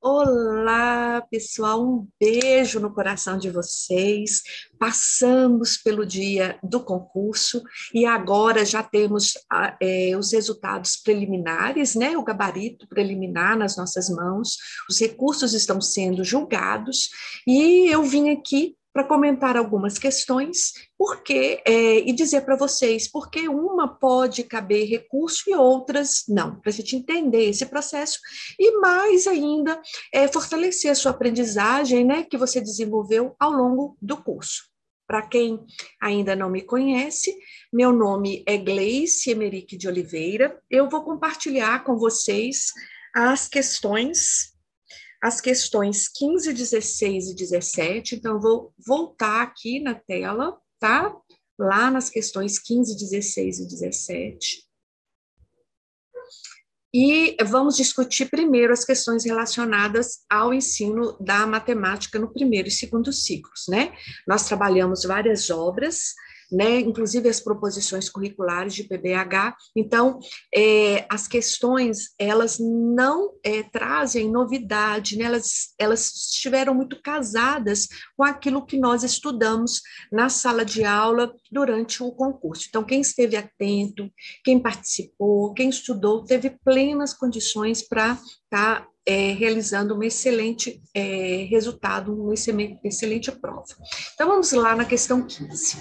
Olá, pessoal, um beijo no coração de vocês. Passamos pelo dia do concurso e agora já temos os resultados preliminares, né? O gabarito preliminar nas nossas mãos. Os recursos estão sendo julgados e eu vim aqui para comentar algumas questões, e dizer para vocês por que uma pode caber recurso e outras não, para a gente entender esse processo e mais ainda fortalecer a sua aprendizagem, né, que você desenvolveu ao longo do curso. Para quem ainda não me conhece, meu nome é Gleice Emerick de Oliveira. Eu vou compartilhar com vocês as questões 15, 16 e 17. Então, eu vou voltar aqui na tela, tá? Lá nas questões 15, 16 e 17. E vamos discutir primeiro as questões relacionadas ao ensino da matemática no primeiro e segundo ciclos, né? Nós trabalhamos várias obras, né? Inclusive as proposições curriculares de PBH. Então, as questões, elas não trazem novidade, né? Elas estiveram muito casadas com aquilo que nós estudamos na sala de aula durante o concurso. Então, quem esteve atento, quem participou, quem estudou, teve plenas condições para estar realizando um excelente resultado, uma excelente prova. Então, vamos lá na questão 15.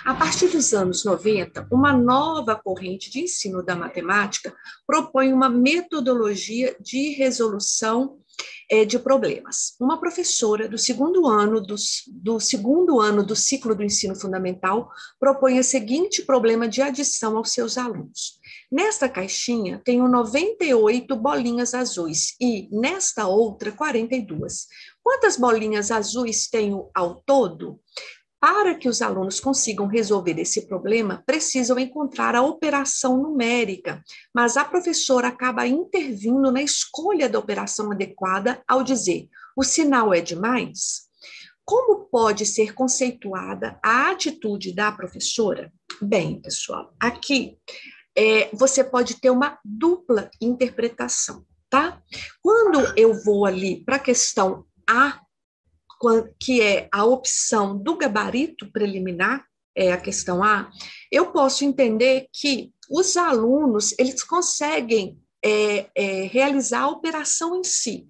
A partir dos anos 90, uma nova corrente de ensino da matemática propõe uma metodologia de resolução de problemas. Uma professora do segundo ano do ciclo do ensino fundamental propõe o seguinte problema de adição aos seus alunos. Nesta caixinha tenho 98 bolinhas azuis e nesta outra 42. Quantas bolinhas azuis tenho ao todo? Para que os alunos consigam resolver esse problema, precisam encontrar a operação numérica, mas a professora acaba intervindo na escolha da operação adequada ao dizer: o sinal é de mais? Como pode ser conceituada a atitude da professora? Bem, pessoal, aqui você pode ter uma dupla interpretação, tá? Quando eu vou ali para a questão A, que é a opção do gabarito preliminar, é a questão A, eu posso entender que os alunos, eles conseguem realizar a operação em si,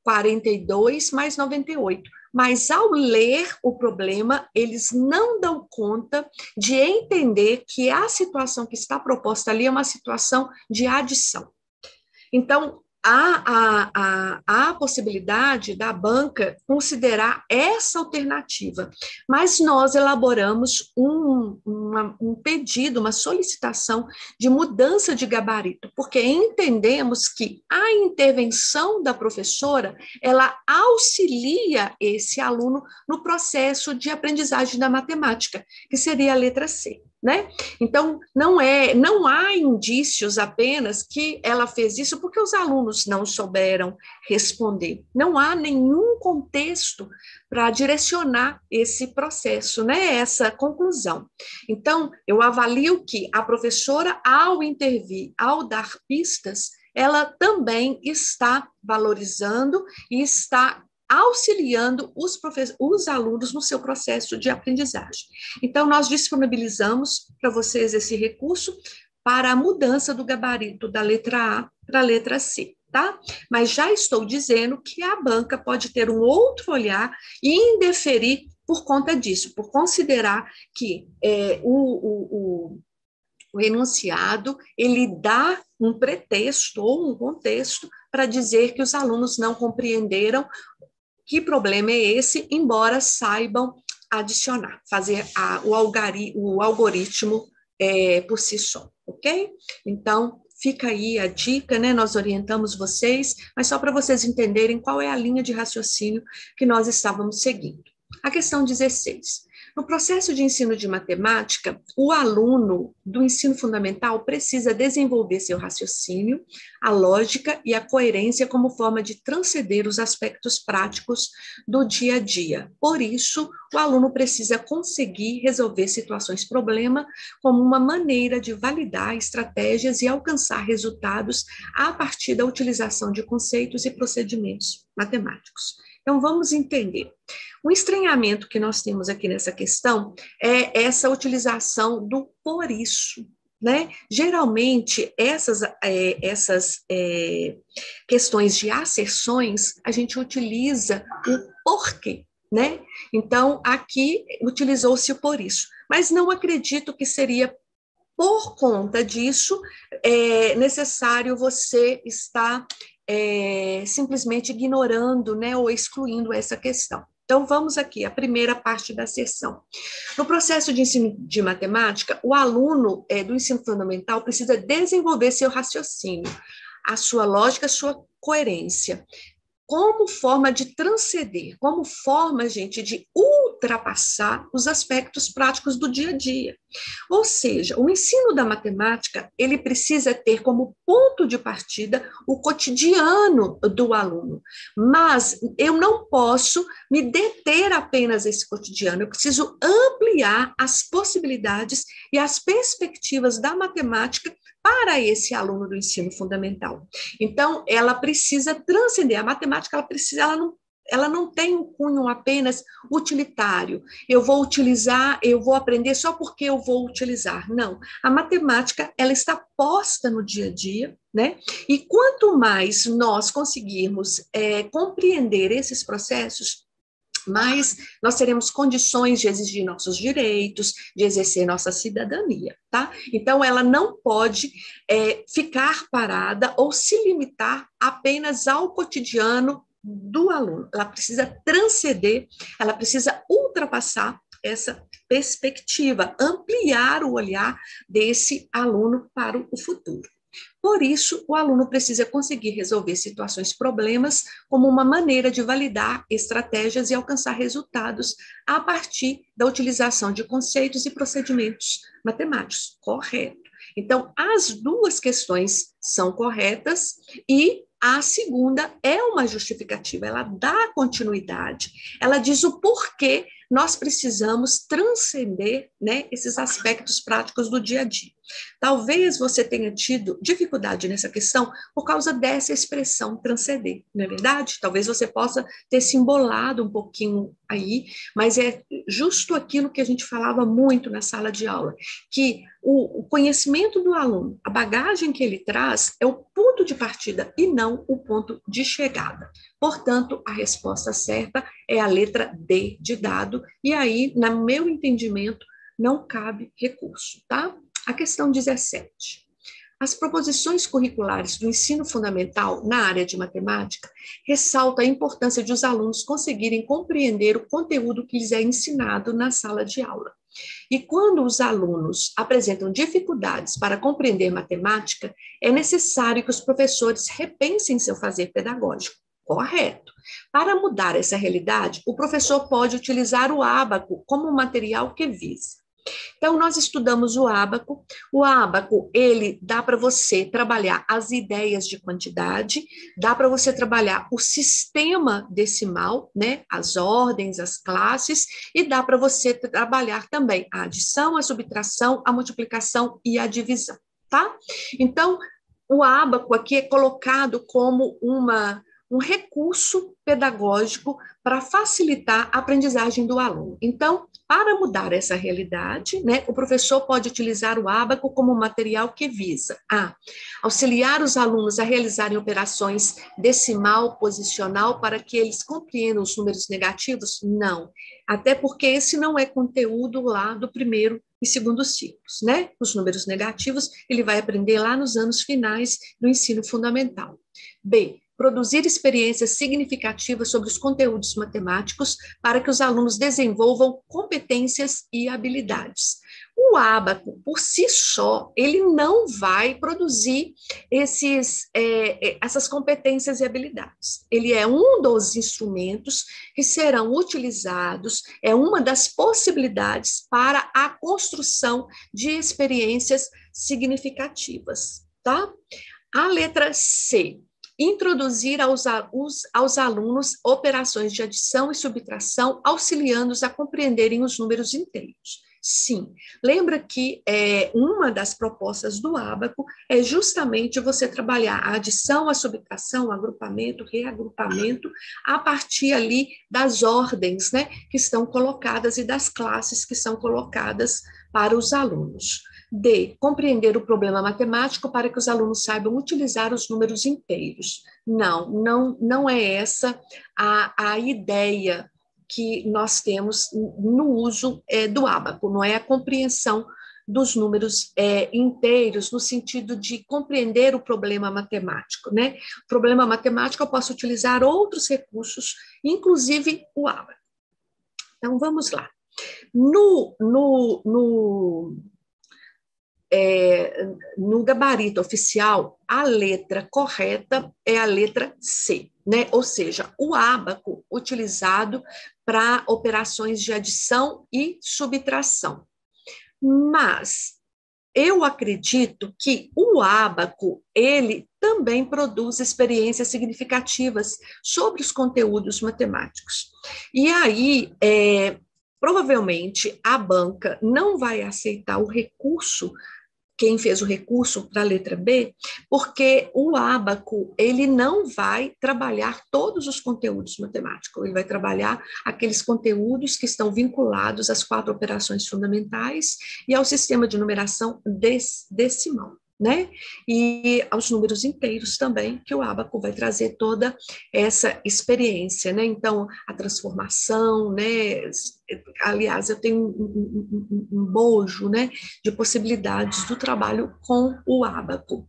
42 mais 98, mas ao ler o problema, eles não dão conta de entender que a situação que está proposta ali é uma situação de adição. Então, há a possibilidade da banca considerar essa alternativa, mas nós elaboramos um pedido, uma solicitação de mudança de gabarito, porque entendemos que a intervenção da professora, ela auxilia esse aluno no processo de aprendizagem da matemática, que seria a letra C. Né? Então, não há indícios apenas que ela fez isso porque os alunos não souberam responder. Não há nenhum contexto para direcionar esse processo, né? Essa conclusão. Então, eu avalio que a professora, ao intervir, ao dar pistas, ela também está valorizando e está auxiliando os alunos no seu processo de aprendizagem. Então, nós disponibilizamos para vocês esse recurso para a mudança do gabarito da letra A para a letra C, tá? Mas já estou dizendo que a banca pode ter um outro olhar e indeferir por conta disso, por considerar que o enunciado, ele dá um pretexto ou um contexto para dizer que os alunos não compreenderam que problema é esse, embora saibam adicionar, fazer o algoritmo por si só, ok? Então, fica aí a dica, né? Nós orientamos vocês, mas só para vocês entenderem qual é a linha de raciocínio que nós estávamos seguindo. A questão 16. No processo de ensino de matemática, o aluno do ensino fundamental precisa desenvolver seu raciocínio, a lógica e a coerência como forma de transcender os aspectos práticos do dia a dia. Por isso, o aluno precisa conseguir resolver situações-problema como uma maneira de validar estratégias e alcançar resultados a partir da utilização de conceitos e procedimentos matemáticos. Então, vamos entender. O estranhamento que nós temos aqui nessa questão é essa utilização do por isso, né? Geralmente, essas questões de asserções, a gente utiliza o porquê, né? Então, aqui utilizou-se o por isso, mas não acredito que seria por conta disso necessário você estar simplesmente ignorando, né, ou excluindo essa questão. Então, vamos aqui, a primeira parte da sessão. No processo de ensino de matemática, o aluno do ensino fundamental precisa desenvolver seu raciocínio, a sua lógica, a sua coerência, como forma de transcender, como forma, gente, de ultrapassar os aspectos práticos do dia a dia. Ou seja, o ensino da matemática, ele precisa ter como ponto de partida o cotidiano do aluno, mas eu não posso me deter apenas a esse cotidiano, eu preciso ampliar as possibilidades e as perspectivas da matemática para esse aluno do ensino fundamental. Então, ela precisa transcender. A matemática, ela não tem um cunho apenas utilitário. Eu vou utilizar, eu vou aprender só porque eu vou utilizar. Não. A matemática, ela está posta no dia a dia, né? E quanto mais nós conseguirmos compreender esses processos, mas nós teremos condições de exigir nossos direitos, de exercer nossa cidadania, tá? Então, ela não pode ficar parada ou se limitar apenas ao cotidiano do aluno. Ela precisa transcender, ela precisa ultrapassar essa perspectiva, ampliar o olhar desse aluno para o futuro. Por isso, o aluno precisa conseguir resolver situações, problemas, como uma maneira de validar estratégias e alcançar resultados a partir da utilização de conceitos e procedimentos matemáticos. Correto. Então, as duas questões são corretas e a segunda é uma justificativa, ela dá continuidade, ela diz o porquê nós precisamos transcender, né, esses aspectos práticos do dia a dia. Talvez você tenha tido dificuldade nessa questão por causa dessa expressão transcender, não é verdade? Talvez você possa ter se embolado um pouquinho aí, mas é justo aquilo que a gente falava muito na sala de aula, que o conhecimento do aluno, a bagagem que ele traz é o ponto de partida e não o ponto de chegada. Portanto, a resposta certa é a letra D de dado, e aí, no meu entendimento, não cabe recurso, tá? A questão 17. As proposições curriculares do ensino fundamental na área de matemática ressaltam a importância de os alunos conseguirem compreender o conteúdo que lhes é ensinado na sala de aula. E quando os alunos apresentam dificuldades para compreender matemática, é necessário que os professores repensem seu fazer pedagógico. Correto. Para mudar essa realidade, o professor pode utilizar o ábaco como um material que visa. Então, nós estudamos o ábaco. O ábaco, ele dá para você trabalhar as ideias de quantidade, dá para você trabalhar o sistema decimal, né, as ordens, as classes, e dá para você trabalhar também a adição, a subtração, a multiplicação e a divisão, tá? Então, o ábaco aqui é colocado como um recurso pedagógico para facilitar a aprendizagem do aluno. Então, para mudar essa realidade, né, o professor pode utilizar o ábaco como material que visa auxiliar os alunos a realizarem operações decimal, posicional, para que eles compreendam os números negativos? Não, até porque esse não é conteúdo lá do primeiro e segundo ciclos, né? Os números negativos ele vai aprender lá nos anos finais do ensino fundamental. B, produzir experiências significativas sobre os conteúdos matemáticos para que os alunos desenvolvam competências e habilidades. O ábaco, por si só, ele não vai produzir essas competências e habilidades. Ele é um dos instrumentos que serão utilizados, é uma das possibilidades para a construção de experiências significativas, tá? A letra C, introduzir aos alunos operações de adição e subtração, auxiliando-os a compreenderem os números inteiros. Sim, lembra que uma das propostas do ábaco é justamente você trabalhar a adição, a subtração, o agrupamento, reagrupamento, a partir ali das ordens, né, que estão colocadas e das classes que são colocadas para os alunos. D, compreender o problema matemático para que os alunos saibam utilizar os números inteiros. Não é essa a ideia que nós temos no uso do ábaco, não é a compreensão dos números inteiros, no sentido de compreender o problema matemático, né? O problema matemático eu posso utilizar outros recursos, inclusive o ábaco. Então, vamos lá. No gabarito oficial, a letra correta é a letra C, né? Ou seja, o ábaco utilizado para operações de adição e subtração. Mas eu acredito que o ábaco, ele também produz experiências significativas sobre os conteúdos matemáticos. E aí, provavelmente, a banca não vai aceitar o recurso, quem fez o recurso para a letra B, porque o ábaco, ele não vai trabalhar todos os conteúdos matemáticos, ele vai trabalhar aqueles conteúdos que estão vinculados às 4 operações fundamentais e ao sistema de numeração decimal, né? E aos números inteiros também, que o ábaco vai trazer toda essa experiência, né? Então, a transformação, né? Aliás, eu tenho um bojo, né, de possibilidades do trabalho com o ábaco.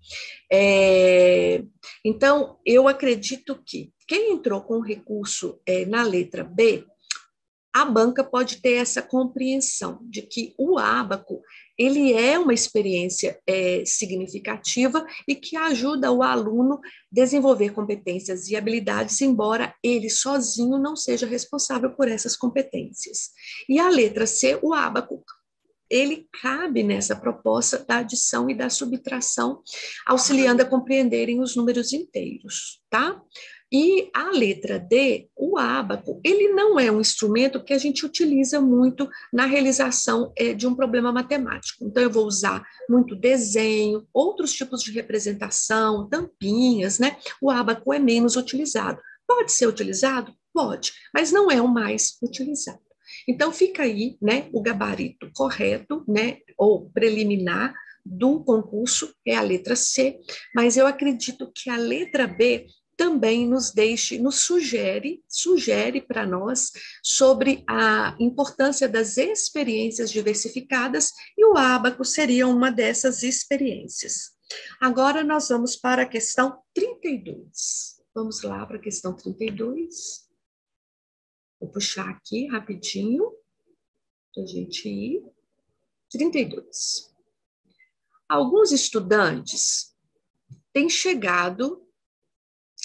Então, eu acredito que quem entrou com o recurso na letra B, a banca pode ter essa compreensão de que o ábaco ele é uma experiência significativa e que ajuda o aluno a desenvolver competências e habilidades, embora ele sozinho não seja responsável por essas competências. E a letra C, o ábaco, ele cabe nessa proposta da adição e da subtração, auxiliando a compreenderem os números inteiros, tá? E a letra D, o ábaco, ele não é um instrumento que a gente utiliza muito na realização de um problema matemático. Então, eu vou usar muito desenho, outros tipos de representação, tampinhas, né? O ábaco é menos utilizado. Pode ser utilizado? Pode, mas não é o mais utilizado. Então, fica aí, né, o gabarito correto, né, ou preliminar do concurso é a letra C, mas eu acredito que a letra B também nos sugere para nós sobre a importância das experiências diversificadas e o ábaco seria uma dessas experiências. Agora nós vamos para a questão 32. Vamos lá para a questão 32. Vou puxar aqui rapidinho para a gente ir. 32. Alguns estudantes têm chegado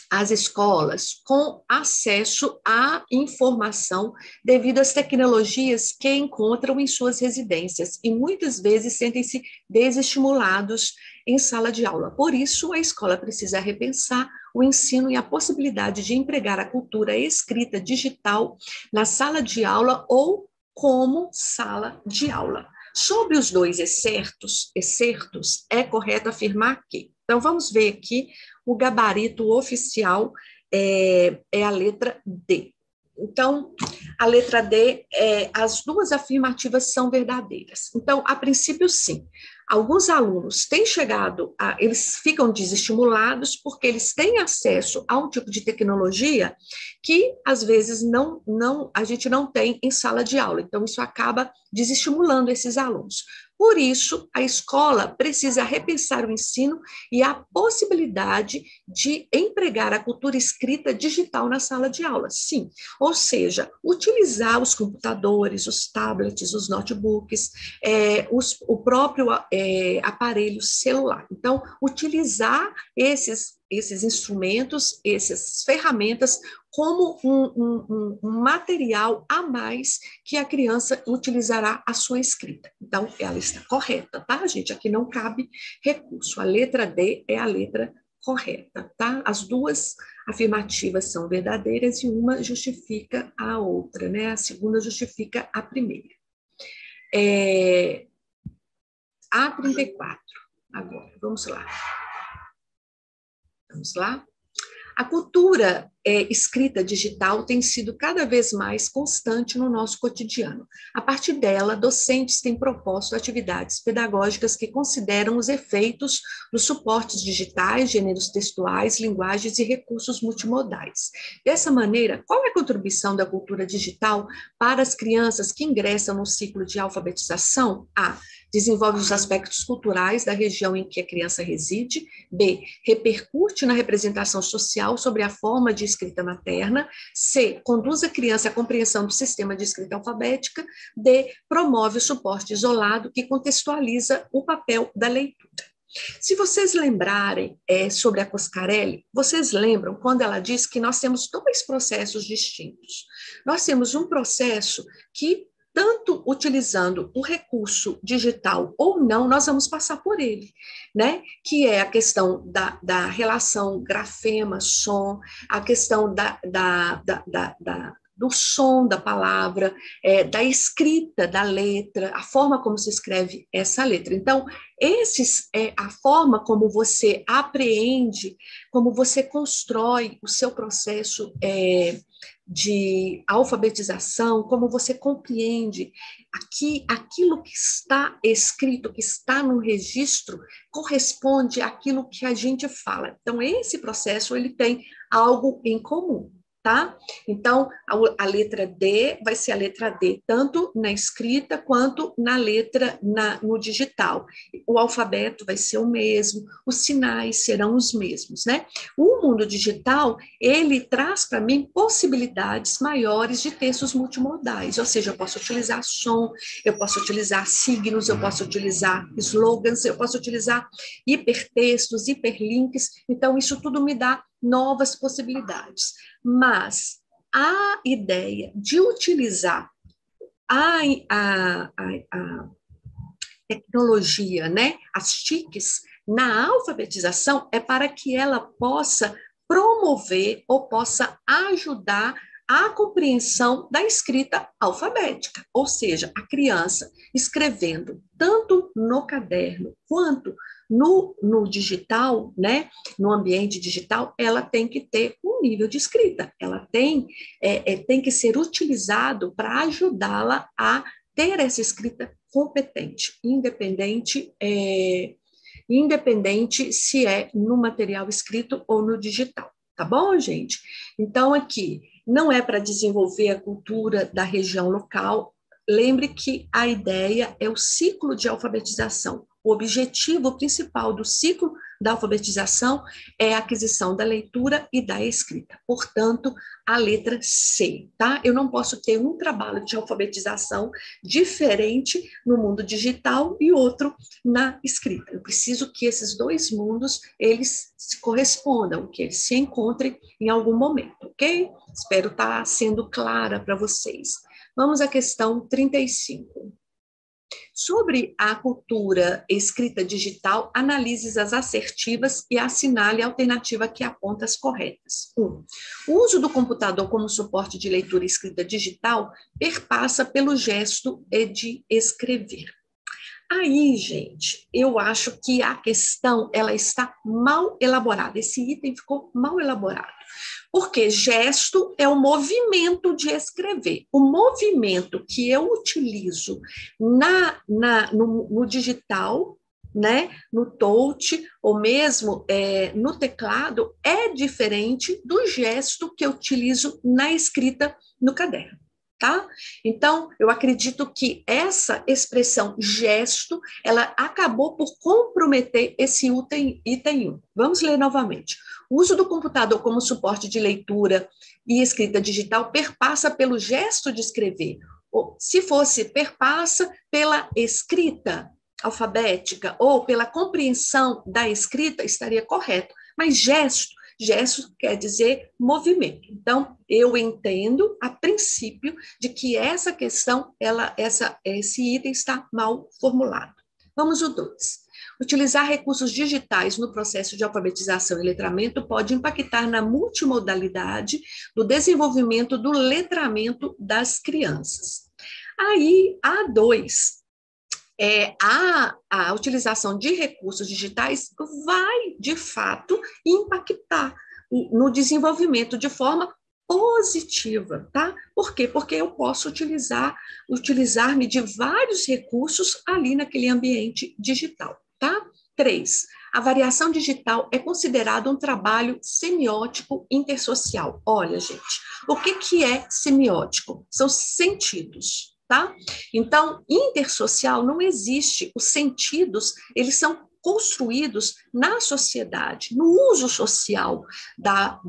às escolas com acesso à informação devido às tecnologias que encontram em suas residências e muitas vezes sentem-se desestimulados em sala de aula. Por isso, a escola precisa repensar o ensino e a possibilidade de empregar a cultura escrita digital na sala de aula ou como sala de aula. Sobre os dois excertos, é correto afirmar que. Então, vamos ver aqui o gabarito oficial é a letra D. Então, a letra D, as duas afirmativas são verdadeiras. Então, a princípio, sim. Alguns alunos têm chegado, eles ficam desestimulados porque eles têm acesso a um tipo de tecnologia que, às vezes, a gente não tem em sala de aula. Então, isso acaba desestimulando esses alunos. Por isso, a escola precisa repensar o ensino e a possibilidade de empregar a cultura escrita digital na sala de aula, sim. Ou seja, utilizar os computadores, os tablets, os notebooks, o próprio aparelho celular. Então, utilizar esses instrumentos, essas ferramentas, como um material a mais que a criança utilizará a sua escrita. Então, ela está correta, tá, gente? Aqui não cabe recurso. A letra D é a letra correta, tá? As duas afirmativas são verdadeiras e uma justifica a outra, né? A segunda justifica a primeira. A34. Agora, vamos lá. Vamos lá? A cultura escrita digital tem sido cada vez mais constante no nosso cotidiano. A partir dela, docentes têm proposto atividades pedagógicas que consideram os efeitos dos suportes digitais, gêneros textuais, linguagens e recursos multimodais. Dessa maneira, qual é a contribuição da cultura digital para as crianças que ingressam no ciclo de alfabetização? A. Desenvolve os aspectos culturais da região em que a criança reside. B. Repercute na representação social sobre a forma de escrita materna. C. Conduz a criança à compreensão do sistema de escrita alfabética. D. Promove o suporte isolado que contextualiza o papel da leitura. Se vocês lembrarem sobre a Coscarelli, vocês lembram quando ela diz que nós temos dois processos distintos. Nós temos um processo que, tanto utilizando o recurso digital ou não, nós vamos passar por ele, né? Que é a questão da relação grafema-som, a questão do som da palavra, da escrita da letra, a forma como se escreve essa letra. Então, a forma como você apreende, como você constrói o seu processo de alfabetização, como você compreende aquilo que está escrito, que está no registro, corresponde àquilo que a gente fala. Então, esse processo, ele tem algo em comum. Tá? Então, a letra D vai ser a letra D, tanto na escrita quanto na letra no digital. O alfabeto vai ser o mesmo, os sinais serão os mesmos, né? O mundo digital, ele traz para mim possibilidades maiores de textos multimodais, ou seja, eu posso utilizar som, eu posso utilizar signos, eu posso utilizar slogans, eu posso utilizar hipertextos, hiperlinks, então isso tudo me dá novas possibilidades. Mas a ideia de utilizar a tecnologia, né, as TICs, na alfabetização é para que ela possa promover ou possa ajudar a compreensão da escrita alfabética, ou seja, a criança escrevendo tanto no caderno quanto no digital, né, no ambiente digital, ela tem que ter um nível de escrita, ela tem que ser utilizado para ajudá-la a ter essa escrita competente, independente se é no material escrito ou no digital, tá bom, gente? Então, aqui, não é para desenvolver a cultura da região local. Lembre que a ideia é o ciclo de alfabetização. O objetivo principal do ciclo da alfabetização é a aquisição da leitura e da escrita. Portanto, a letra C, tá? Eu não posso ter um trabalho de alfabetização diferente no mundo digital e outro na escrita. Eu preciso que esses dois mundos, eles se correspondam, que eles se encontrem em algum momento, ok? Espero estar sendo clara para vocês. Vamos à questão 35. Sobre a cultura escrita digital, analise as assertivas e assinale a alternativa que aponta as corretas. 1. O uso do computador como suporte de leitura e escrita digital perpassa pelo gesto de escrever. Aí, gente, eu acho que a questão ela está mal elaborada. Esse item ficou mal elaborado. Porque gesto é o movimento de escrever. O movimento que eu utilizo no digital, né, no touch, ou mesmo no teclado, é diferente do gesto que eu utilizo na escrita no caderno. tá? Então, eu acredito que essa expressão gesto, ela acabou por comprometer esse item 1. Vamos ler novamente. O uso do computador como suporte de leitura e escrita digital perpassa pelo gesto de escrever. Ou, se fosse perpassa pela escrita alfabética ou pela compreensão da escrita, estaria correto. Mas gesto quer dizer movimento. Então, eu entendo, a princípio, de que essa questão, esse item está mal formulado. Vamos ao 2. Utilizar recursos digitais no processo de alfabetização e letramento pode impactar na multimodalidade do desenvolvimento do letramento das crianças. Aí, A2, a utilização de recursos digitais vai, de fato, impactar no desenvolvimento de forma positiva, tá? Por quê? Porque eu posso utilizar-me de vários recursos ali naquele ambiente digital, tá? 3. A variação digital é considerada um trabalho semiótico intersocial. Olha, gente, o que é semiótico? São sentidos, tá? Então, intersocial não existe. Os sentidos, eles são construídos na sociedade, no uso social da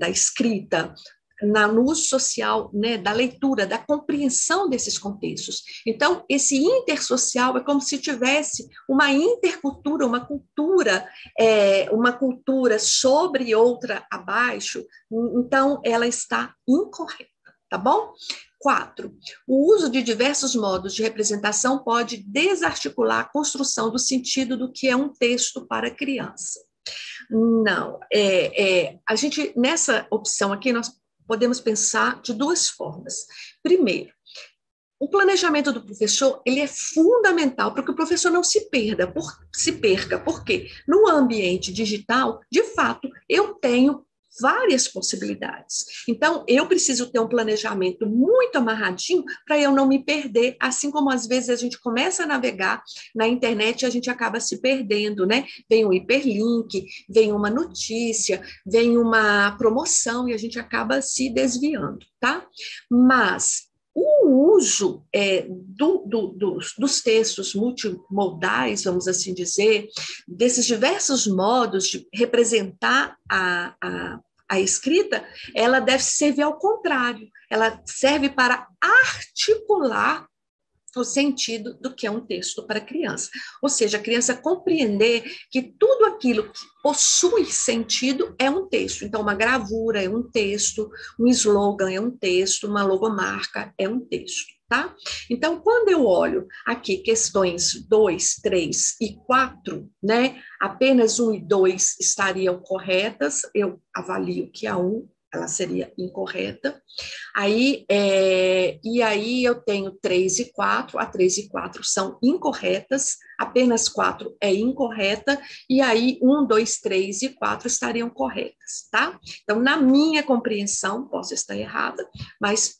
escrita, no uso social, né, da leitura, da compreensão desses contextos. Então, esse intersocial é como se tivesse uma intercultura, uma cultura sobre outra abaixo, então ela está incorreta, tá bom? 4. O uso de diversos modos de representação pode desarticular a construção do sentido do que é um texto para criança. Não, a gente, nessa opção aqui, nós podemos pensar de duas formas. Primeiro, o planejamento do professor, ele é fundamental para que o professor não se perca, porque no ambiente digital, de fato, eu tenho várias possibilidades. Então, eu preciso ter um planejamento muito amarradinho para eu não me perder, assim como às vezes a gente começa a navegar na internet e a gente acaba se perdendo, né? Vem um hiperlink, vem uma notícia, vem uma promoção e a gente acaba se desviando, tá? Mas o uso dos textos multimodais, vamos assim dizer, desses diversos modos de representar a escrita, ela deve servir ao contrário, ela serve para articular o sentido do que é um texto para a criança. Ou seja, a criança compreender que tudo aquilo que possui sentido é um texto. Então, uma gravura é um texto, um slogan é um texto, uma logomarca é um texto, tá? Então, quando eu olho aqui questões 2, 3 e 4, né, apenas 1 e 2 estariam corretas, eu avalio que a 1 ela seria incorreta. E aí eu tenho 3 e 4, a 3 e 4 são incorretas, apenas 4 é incorreta, e aí 1, 2, 3 e 4 estariam corretas, tá? Então, na minha compreensão, posso estar errada, mas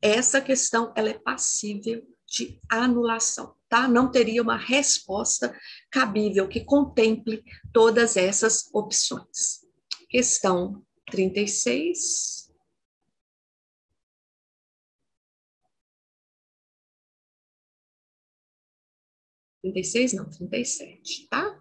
essa questão, ela é passível de anulação, tá? Não teria uma resposta cabível que contemple todas essas opções. Questão 36. 36 não, 37, tá?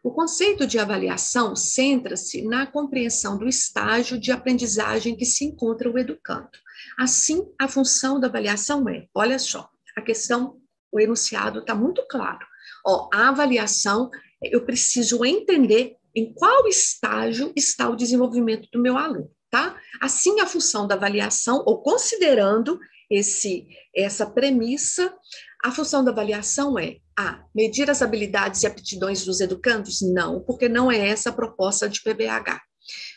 O conceito de avaliação centra-se na compreensão do estágio de aprendizagem que se encontra o educando. Assim, a função da avaliação é, olha só, a questão, o enunciado está muito claro. Ó, a avaliação, eu preciso entender em qual estágio está o desenvolvimento do meu aluno, tá? Assim, a função da avaliação, ou considerando essa premissa, a função da avaliação é A, medir as habilidades e aptidões dos educandos? Não, porque não é essa a proposta de PBH.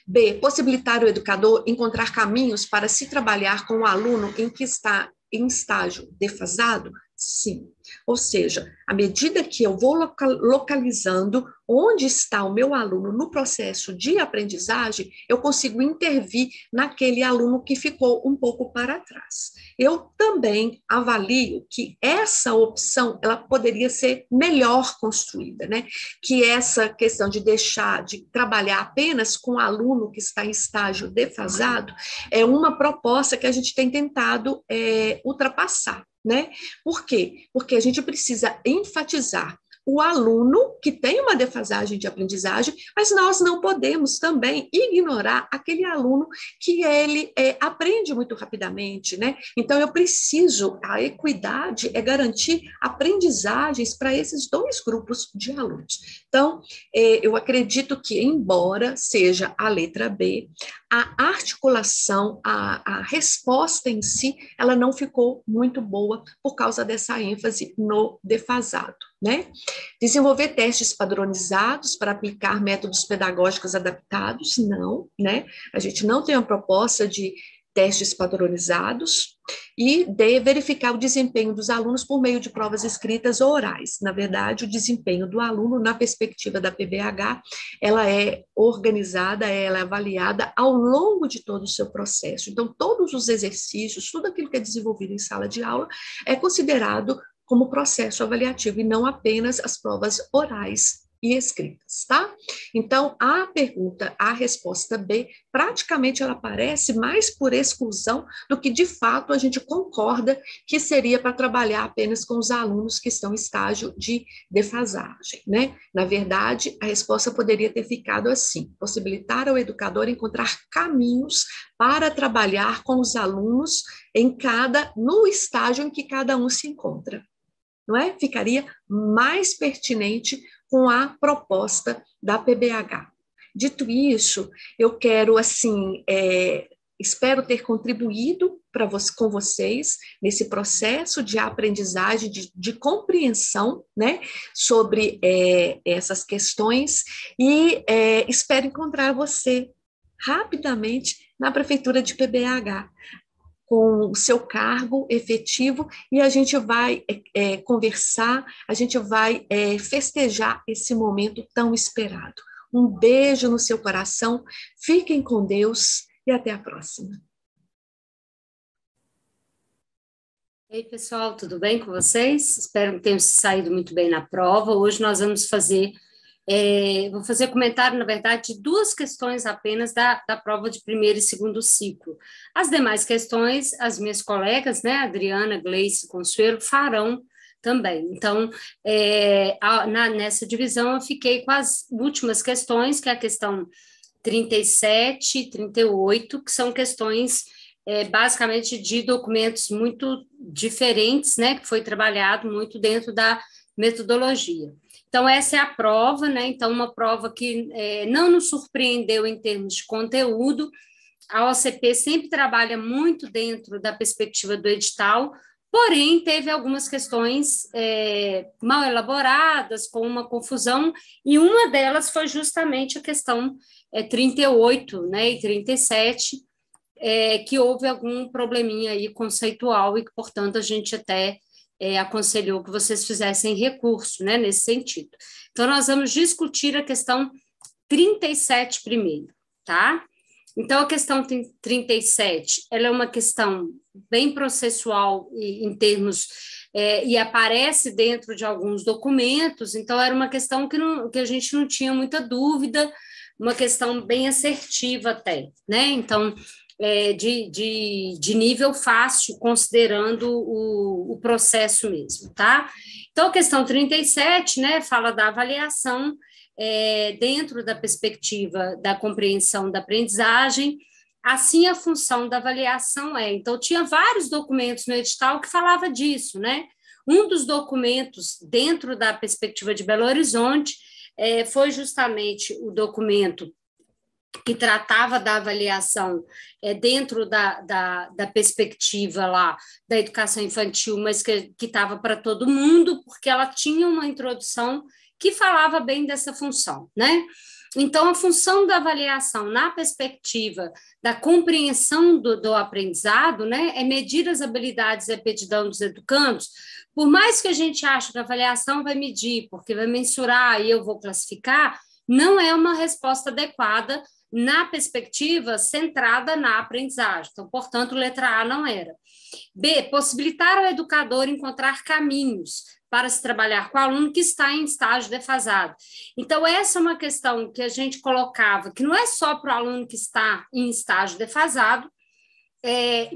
B, possibilitar o educador encontrar caminhos para se trabalhar com o aluno em que está em estágio defasado? Sim, ou seja, à medida que eu vou localizando onde está o meu aluno no processo de aprendizagem, eu consigo intervir naquele aluno que ficou um pouco para trás. Eu também avalio que essa opção ela poderia ser melhor construída, né? Que essa questão de deixar de trabalhar apenas com o aluno que está em estágio defasado é uma proposta que a gente tem tentado ultrapassar. Né? Por quê? Porque a gente precisa enfatizar o aluno que tem uma defasagem de aprendizagem, mas nós não podemos também ignorar aquele aluno que ele aprende muito rapidamente, né? Então, eu preciso, a equidade é garantir aprendizagens para esses dois grupos de alunos. Então, eu acredito que, embora seja a letra B, a articulação, a resposta em si, ela não ficou muito boa por causa dessa ênfase no defasado, né? Desenvolver testes padronizados para aplicar métodos pedagógicos adaptados, não, né? A gente não tem uma proposta de testes padronizados e de verificar o desempenho dos alunos por meio de provas escritas ou orais. Na verdade, o desempenho do aluno, na perspectiva da PBH, ela é organizada, ela é avaliada ao longo de todo o seu processo. Então, todos os exercícios, tudo aquilo que é desenvolvido em sala de aula é considerado como processo avaliativo e não apenas as provas orais e escritas, tá? Então, a resposta B, praticamente ela aparece mais por exclusão do que, de fato, a gente concorda que seria para trabalhar apenas com os alunos que estão em estágio de defasagem, né? Na verdade, a resposta poderia ter ficado assim: possibilitar ao educador encontrar caminhos para trabalhar com os alunos no estágio em que cada um se encontra. Não é? Ficaria mais pertinente com a proposta da PBH. Dito isso, eu quero, assim, espero ter contribuído com vocês nesse processo de aprendizagem, de compreensão, né, sobre essas questões e espero encontrar você rapidamente na Prefeitura de PBH, com o seu cargo efetivo e a gente vai conversar, a gente vai festejar esse momento tão esperado. Um beijo no seu coração, fiquem com Deus e até a próxima. Ei, pessoal, tudo bem com vocês? Espero que tenham saído muito bem na prova. Hoje nós vamos vou fazer comentário, na verdade, de duas questões apenas da prova de primeiro e segundo ciclo. As demais questões, as minhas colegas, né, Adriana, Gleice e Consuelo, farão também. Então, nessa divisão, eu fiquei com as últimas questões, que é a questão 37 e 38, que são questões basicamente de documentos muito diferentes, né, que foi trabalhado muito dentro da metodologia. Então, essa é a prova, né? Então, uma prova que não nos surpreendeu em termos de conteúdo. A OCP sempre trabalha muito dentro da perspectiva do edital, porém, teve algumas questões mal elaboradas, com uma confusão, e uma delas foi justamente a questão 38, né, e 37, que houve algum probleminha aí conceitual e que, portanto, a gente até aconselhou que vocês fizessem recurso, né, nesse sentido. Então, nós vamos discutir a questão 37 primeiro, tá? Então, a questão 37, ela é uma questão bem processual em termos, e aparece dentro de alguns documentos, então era uma questão que a gente não tinha muita dúvida, uma questão bem assertiva até, né? Então, de nível fácil, considerando o processo mesmo, tá? Então, a questão 37, né, fala da avaliação dentro da perspectiva da compreensão da aprendizagem, assim a função da avaliação então, tinha vários documentos no edital que falava disso, né? Um dos documentos dentro da perspectiva de Belo Horizonte foi justamente o documento que tratava da avaliação dentro da perspectiva lá da educação infantil, mas que estava para todo mundo, porque ela tinha uma introdução que falava bem dessa função, né? Então, a função da avaliação na perspectiva da compreensão do aprendizado, né, é medir as habilidades e aptidão dos educandos. Por mais que a gente ache que a avaliação vai medir, porque vai mensurar e eu vou classificar, não é uma resposta adequada na perspectiva centrada na aprendizagem. Então, portanto, letra A não era. B, possibilitar ao educador encontrar caminhos para se trabalhar com o aluno que está em estágio defasado. Então, essa é uma questão que a gente colocava, que não é só para o aluno que está em estágio defasado,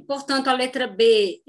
portanto, a letra B,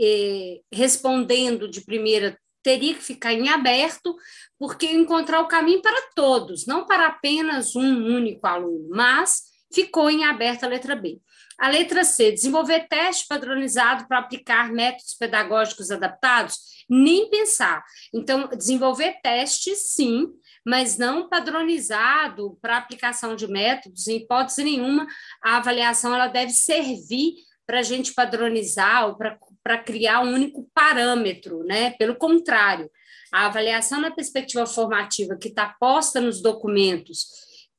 respondendo de primeira, teria que ficar em aberto, porque encontrar o caminho para todos, não para apenas um único aluno, mas ficou em aberto a letra B. A letra C, desenvolver teste padronizado para aplicar métodos pedagógicos adaptados, nem pensar. Então, desenvolver testes, sim, mas não padronizado para aplicação de métodos, em hipótese nenhuma, a avaliação ela deve servir para a gente padronizar ou para criar um único parâmetro, né? Pelo contrário, a avaliação na perspectiva formativa que está posta nos documentos,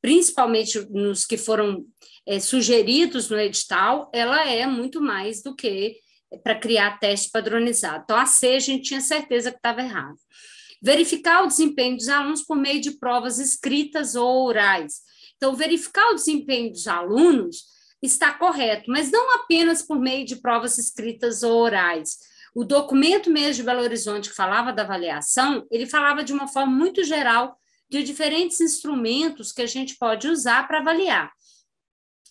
principalmente nos que foram sugeridos no edital, ela é muito mais do que para criar teste padronizado. Então, a C, a gente tinha certeza que estava errado. Verificar o desempenho dos alunos por meio de provas escritas ou orais. Então, verificar o desempenho dos alunos está correto, mas não apenas por meio de provas escritas ou orais. O documento mesmo de Belo Horizonte, que falava da avaliação, ele falava de uma forma muito geral de diferentes instrumentos que a gente pode usar para avaliar.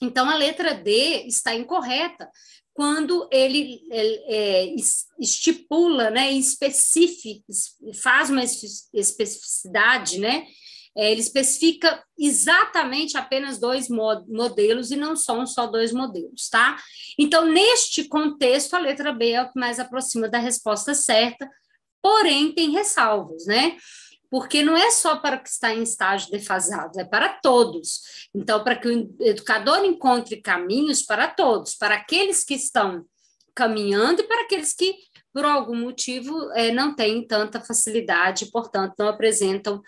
Então, a letra D está incorreta quando ele estipula, né, faz uma especificidade, né? Ele especifica exatamente apenas 2 modelos e não são só 2 modelos, tá? Então, neste contexto, a letra B é o que mais aproxima da resposta certa, porém tem ressalvas, né? Porque não é só para o que está em estágio defasado, é para todos. Então, para que o educador encontre caminhos para todos, para aqueles que estão caminhando e para aqueles que, por algum motivo, não têm tanta facilidade, portanto, não apresentam,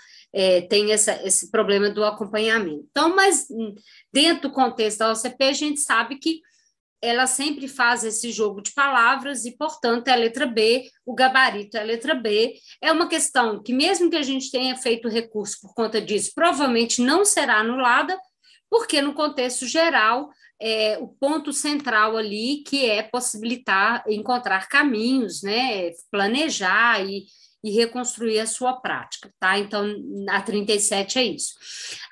tem esse problema do acompanhamento. Então, mas dentro do contexto da OCP, a gente sabe que ela sempre faz esse jogo de palavras e, portanto, é a letra B, o gabarito é a letra B. É uma questão que, mesmo que a gente tenha feito recurso por conta disso, provavelmente não será anulada, porque, no contexto geral, o ponto central ali, que é possibilitar encontrar caminhos, né, planejar e reconstruir a sua prática, tá? Então, a 37 é isso.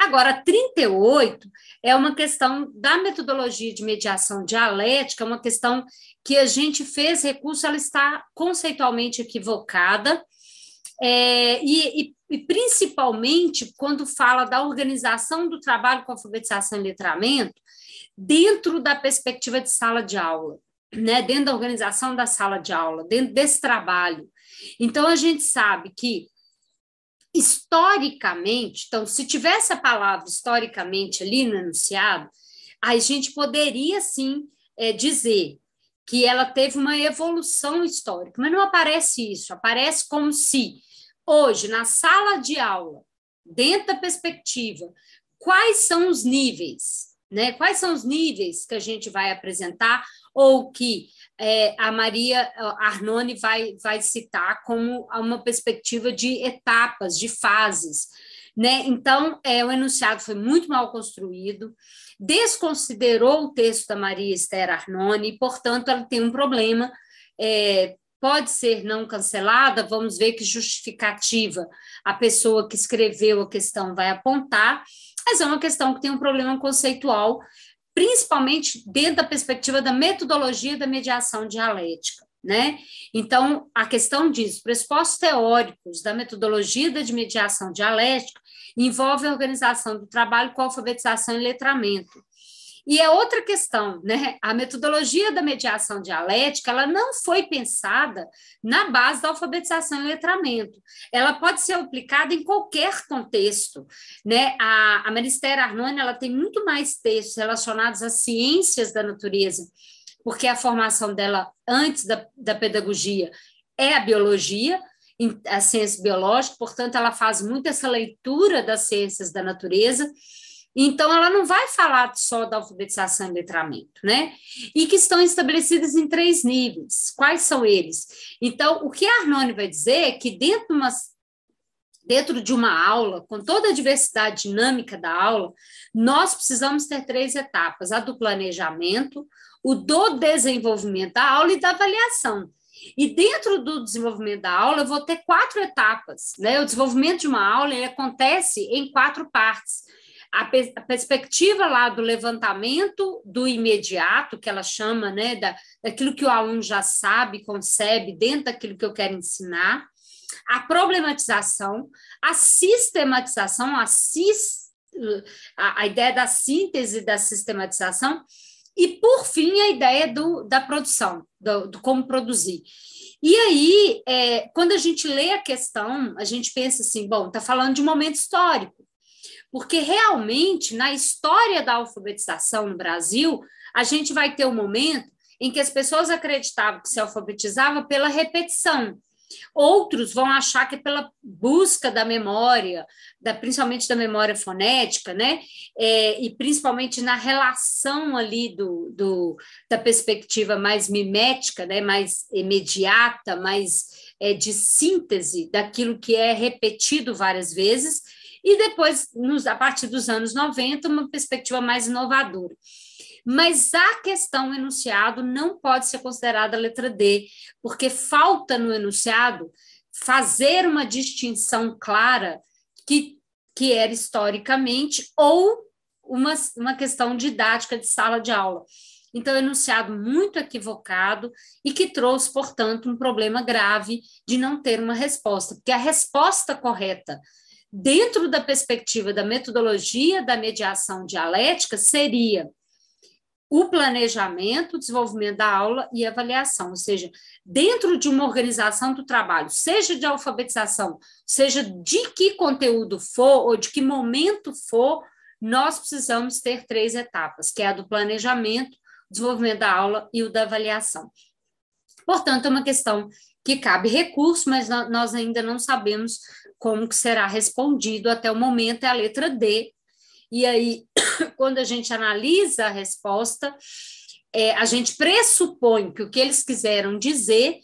Agora, a 38 é uma questão da metodologia de mediação dialética, uma questão que a gente fez recurso, ela está conceitualmente equivocada, e principalmente quando fala da organização do trabalho com alfabetização e letramento dentro da perspectiva de sala de aula, né? Dentro da organização da sala de aula, dentro desse trabalho. Então, a gente sabe que, historicamente, então, se tivesse a palavra historicamente ali no enunciado, a gente poderia, sim, dizer que ela teve uma evolução histórica, mas não aparece isso, aparece como se, hoje, na sala de aula, dentro da perspectiva, quais são os níveis, né? Quais são os níveis que a gente vai apresentar ou que a Maria Arnone vai citar como uma perspectiva de etapas, de fases, né? Então, o enunciado foi muito mal construído, desconsiderou o texto da Maria Esther Arnone e, portanto, ela tem um problema, pode ser não cancelada, vamos ver que justificativa a pessoa que escreveu a questão vai apontar, mas é uma questão que tem um problema conceitual, principalmente dentro da perspectiva da metodologia da mediação dialética, né? Então, a questão diz, pressupostos teóricos da metodologia de mediação dialética envolve a organização do trabalho com alfabetização e letramento. E é outra questão, né? A metodologia da mediação dialética, ela não foi pensada na base da alfabetização e letramento. Ela pode ser aplicada em qualquer contexto, né? A Maria Esther Arnone, ela tem muito mais textos relacionados às ciências da natureza, porque a formação dela antes da pedagogia é a biologia, a ciência biológica, portanto, ela faz muito essa leitura das ciências da natureza. Então, ela não vai falar só da alfabetização e letramento, né? E que estão estabelecidas em 3 níveis. Quais são eles? Então, o que a Arnone vai dizer é que dentro de uma aula, com toda a diversidade dinâmica da aula, nós precisamos ter 3 etapas: a do planejamento, o do desenvolvimento da aula e da avaliação. E dentro do desenvolvimento da aula, eu vou ter 4 etapas, né? O desenvolvimento de uma aula ele acontece em 4 partes. A perspectiva lá do levantamento do imediato, que ela chama, né, daquilo que o aluno já sabe, concebe, dentro daquilo que eu quero ensinar, a problematização, a sistematização, a ideia da síntese da sistematização, e, por fim, a ideia da produção, do como produzir. E aí, quando a gente lê a questão, a gente pensa assim, bom, está falando de um momento histórico, porque realmente, na história da alfabetização no Brasil, a gente vai ter um momento em que as pessoas acreditavam que se alfabetizava pela repetição. Outros vão achar que é pela busca da memória, principalmente da memória fonética, né? E principalmente na relação ali da perspectiva mais mimética, né? Mais imediata, mais de síntese daquilo que é repetido várias vezes, e depois, a partir dos anos 90, uma perspectiva mais inovadora. Mas a questão enunciado não pode ser considerada a letra D, porque falta no enunciado fazer uma distinção clara que era historicamente ou uma questão didática de sala de aula. Então, enunciado muito equivocado e que trouxe, portanto, um problema grave de não ter uma resposta, porque a resposta correta dentro da perspectiva da metodologia da mediação dialética seria o planejamento, o desenvolvimento da aula e avaliação, ou seja, dentro de uma organização do trabalho, seja de alfabetização, seja de que conteúdo for ou de que momento for, nós precisamos ter 3 etapas, que é a do planejamento, o desenvolvimento da aula e o da avaliação. Portanto, é uma questão que cabe recurso, mas nós ainda não sabemos como que será respondido até o momento, é a letra D. E aí, quando a gente analisa a resposta, a gente pressupõe que o que eles quiseram dizer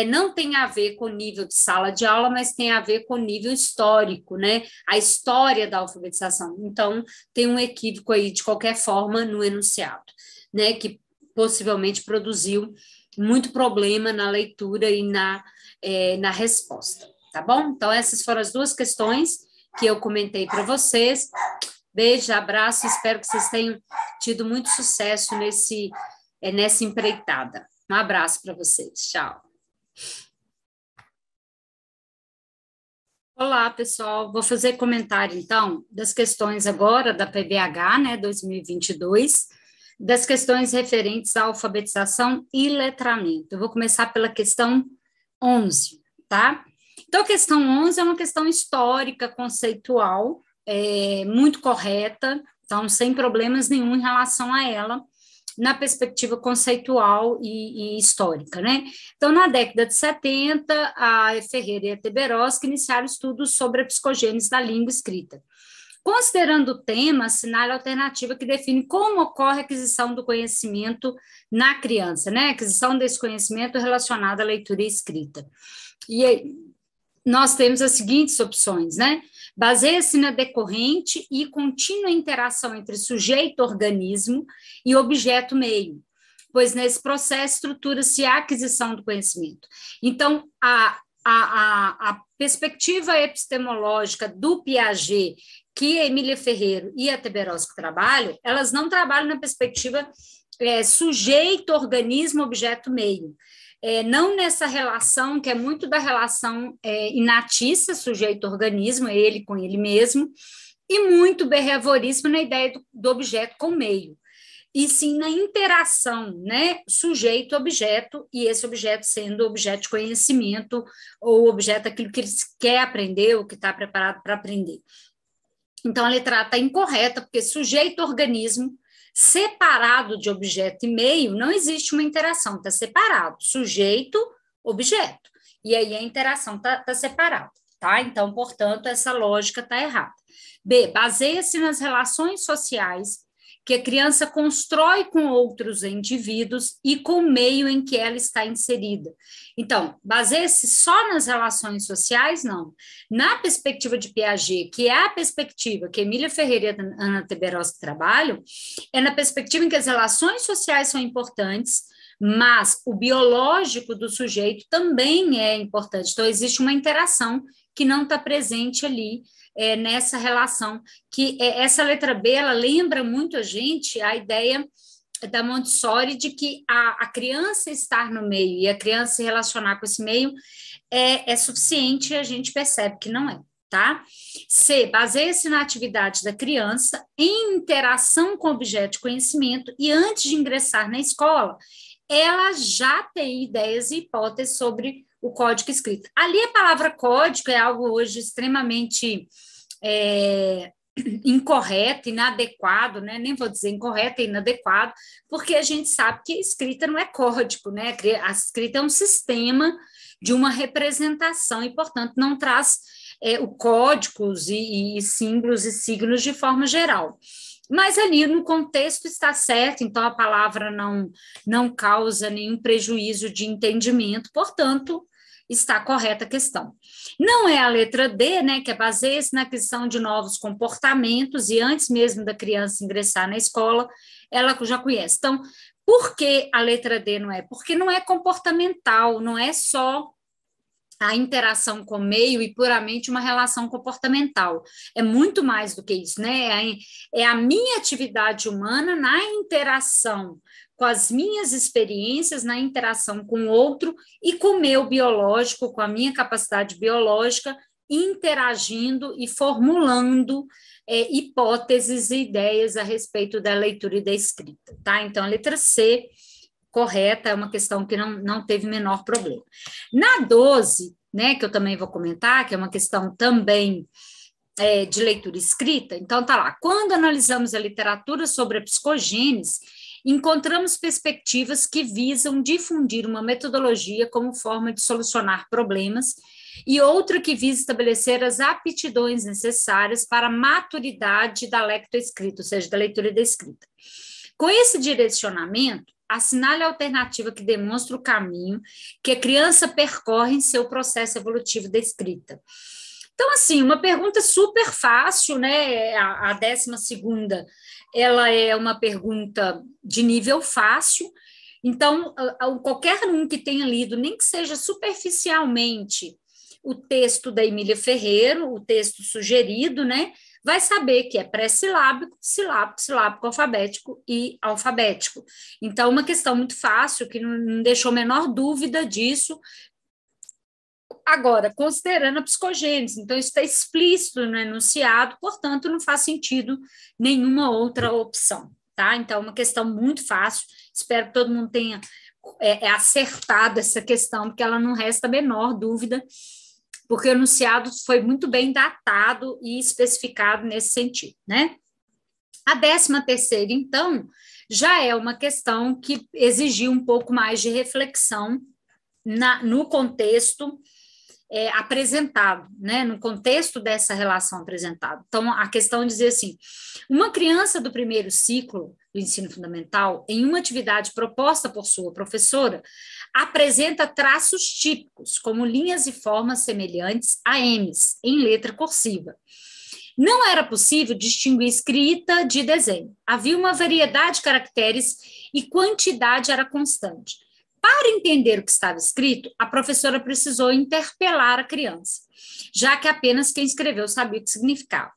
não tem a ver com o nível de sala de aula, mas tem a ver com o nível histórico, né? A história da alfabetização. Então, tem um equívoco aí, de qualquer forma, no enunciado, né? Que possivelmente produziu muito problema na leitura e na resposta, tá bom? Então, essas foram as 2 questões que eu comentei para vocês. Beijo, abraço, espero que vocês tenham tido muito sucesso nessa empreitada. Um abraço para vocês, tchau. Olá, pessoal, vou fazer comentário, então, das questões agora da PBH, né, 2022, das questões referentes à alfabetização e letramento. Eu vou começar pela questão 11, tá? Então, a questão 11 é uma questão histórica, conceitual, muito correta, então, sem problemas nenhum em relação a ela, na perspectiva conceitual e histórica, né? Então, na década de 70, a Ferreira e a Teberoski iniciaram estudos sobre a psicogênese da língua escrita. Considerando o tema, assinale a alternativa que define como ocorre a aquisição do conhecimento na criança, né? A aquisição desse conhecimento relacionado à leitura e escrita. E aí, nós temos as seguintes opções, né? Baseia-se na decorrente e contínua interação entre sujeito-organismo e objeto-meio, pois nesse processo estrutura-se a aquisição do conhecimento. Então, a perspectiva epistemológica do Piaget, que a Emília Ferreira e a Teberoski trabalham, elas não trabalham na perspectiva sujeito, organismo, objeto, meio. Não nessa relação, que é muito da relação inatícia, sujeito-organismo, ele com ele mesmo, e muito behaviorismo na ideia do objeto com meio. E sim na interação, né, sujeito-objeto, e esse objeto sendo objeto de conhecimento, ou objeto daquilo que ele quer aprender, ou que está preparado para aprender. Então, a letra A está incorreta, porque sujeito-organismo, separado de objeto e meio, não existe uma interação, está separado, sujeito, objeto, e aí a interação está separada, tá? Então, portanto, essa lógica está errada. B, baseia-se nas relações sociais que a criança constrói com outros indivíduos e com o meio em que ela está inserida. Então, baseia-se só nas relações sociais? Não. Na perspectiva de Piaget, que é a perspectiva que Emília Ferreira e Ana Teberoski trabalham, é na perspectiva em que as relações sociais são importantes, mas o biológico do sujeito também é importante. Então, existe uma interação que não está presente ali nessa relação, que essa letra B, ela lembra muito a gente a ideia da Montessori de que a criança estar no meio e a criança se relacionar com esse meio é suficiente, e a gente percebe que não é, tá? C, baseia-se na atividade da criança em interação com o objeto de conhecimento e antes de ingressar na escola, ela já tem ideias e hipóteses sobre o código escrito. Ali a palavra código é algo hoje extremamente incorreto, inadequado, né? Nem vou dizer incorreto e inadequado, porque a gente sabe que a escrita não é código, né? A escrita é um sistema de uma representação e, portanto, não traz o códigos e símbolos e signos de forma geral. Mas ali no contexto está certo, então a palavra não causa nenhum prejuízo de entendimento, portanto, está correta a questão. Não é a letra D, né, que baseia-se na aquisição de novos comportamentos e antes mesmo da criança ingressar na escola, ela já conhece. Então, por que a letra D não é? Porque não é comportamental, não é só a interação com o meio e puramente uma relação comportamental. É muito mais do que isso, né? É a minha atividade humana na interação com as minhas experiências, na interação com o outro e com o meu biológico, com a minha capacidade biológica, interagindo e formulando hipóteses e ideias a respeito da leitura e da escrita, tá? Então, a letra C, correta, é uma questão que não teve menor problema. Na 12, né, que eu também vou comentar, que é uma questão também de leitura escrita, então tá lá, quando analisamos a literatura sobre a psicogênese, encontramos perspectivas que visam difundir uma metodologia como forma de solucionar problemas e outra que visa estabelecer as aptidões necessárias para a maturidade da lectoescrita, ou seja, da leitura e da escrita. Com esse direcionamento, assinale a alternativa que demonstra o caminho que a criança percorre em seu processo evolutivo da escrita. Então, assim, uma pergunta super fácil, né? A 12ª, ela é uma pergunta de nível fácil. Então, qualquer um que tenha lido, nem que seja superficialmente, o texto da Emília Ferreira, o texto sugerido, né? Vai saber que é pré-silábico, silábico, silábico, alfabético e alfabético. Então, uma questão muito fácil, que não deixou a menor dúvida disso. Agora, considerando a psicogênese, então isso está explícito no enunciado, portanto, não faz sentido nenhuma outra opção, tá? Então, uma questão muito fácil, espero que todo mundo tenha acertado essa questão, porque ela não resta a menor dúvida, porque o enunciado foi muito bem datado e especificado nesse sentido, né? A 13ª, então, já é uma questão que exigiu um pouco mais de reflexão no contexto apresentado, né? No contexto dessa relação apresentada. Então, a questão dizia assim, uma criança do primeiro ciclo do ensino fundamental, em uma atividade proposta por sua professora, apresenta traços típicos, como linhas e formas semelhantes a M's, em letra cursiva. Não era possível distinguir escrita de desenho. Havia uma variedade de caracteres e quantidade era constante. Para entender o que estava escrito, a professora precisou interpelar a criança, já que apenas quem escreveu sabia o que significava.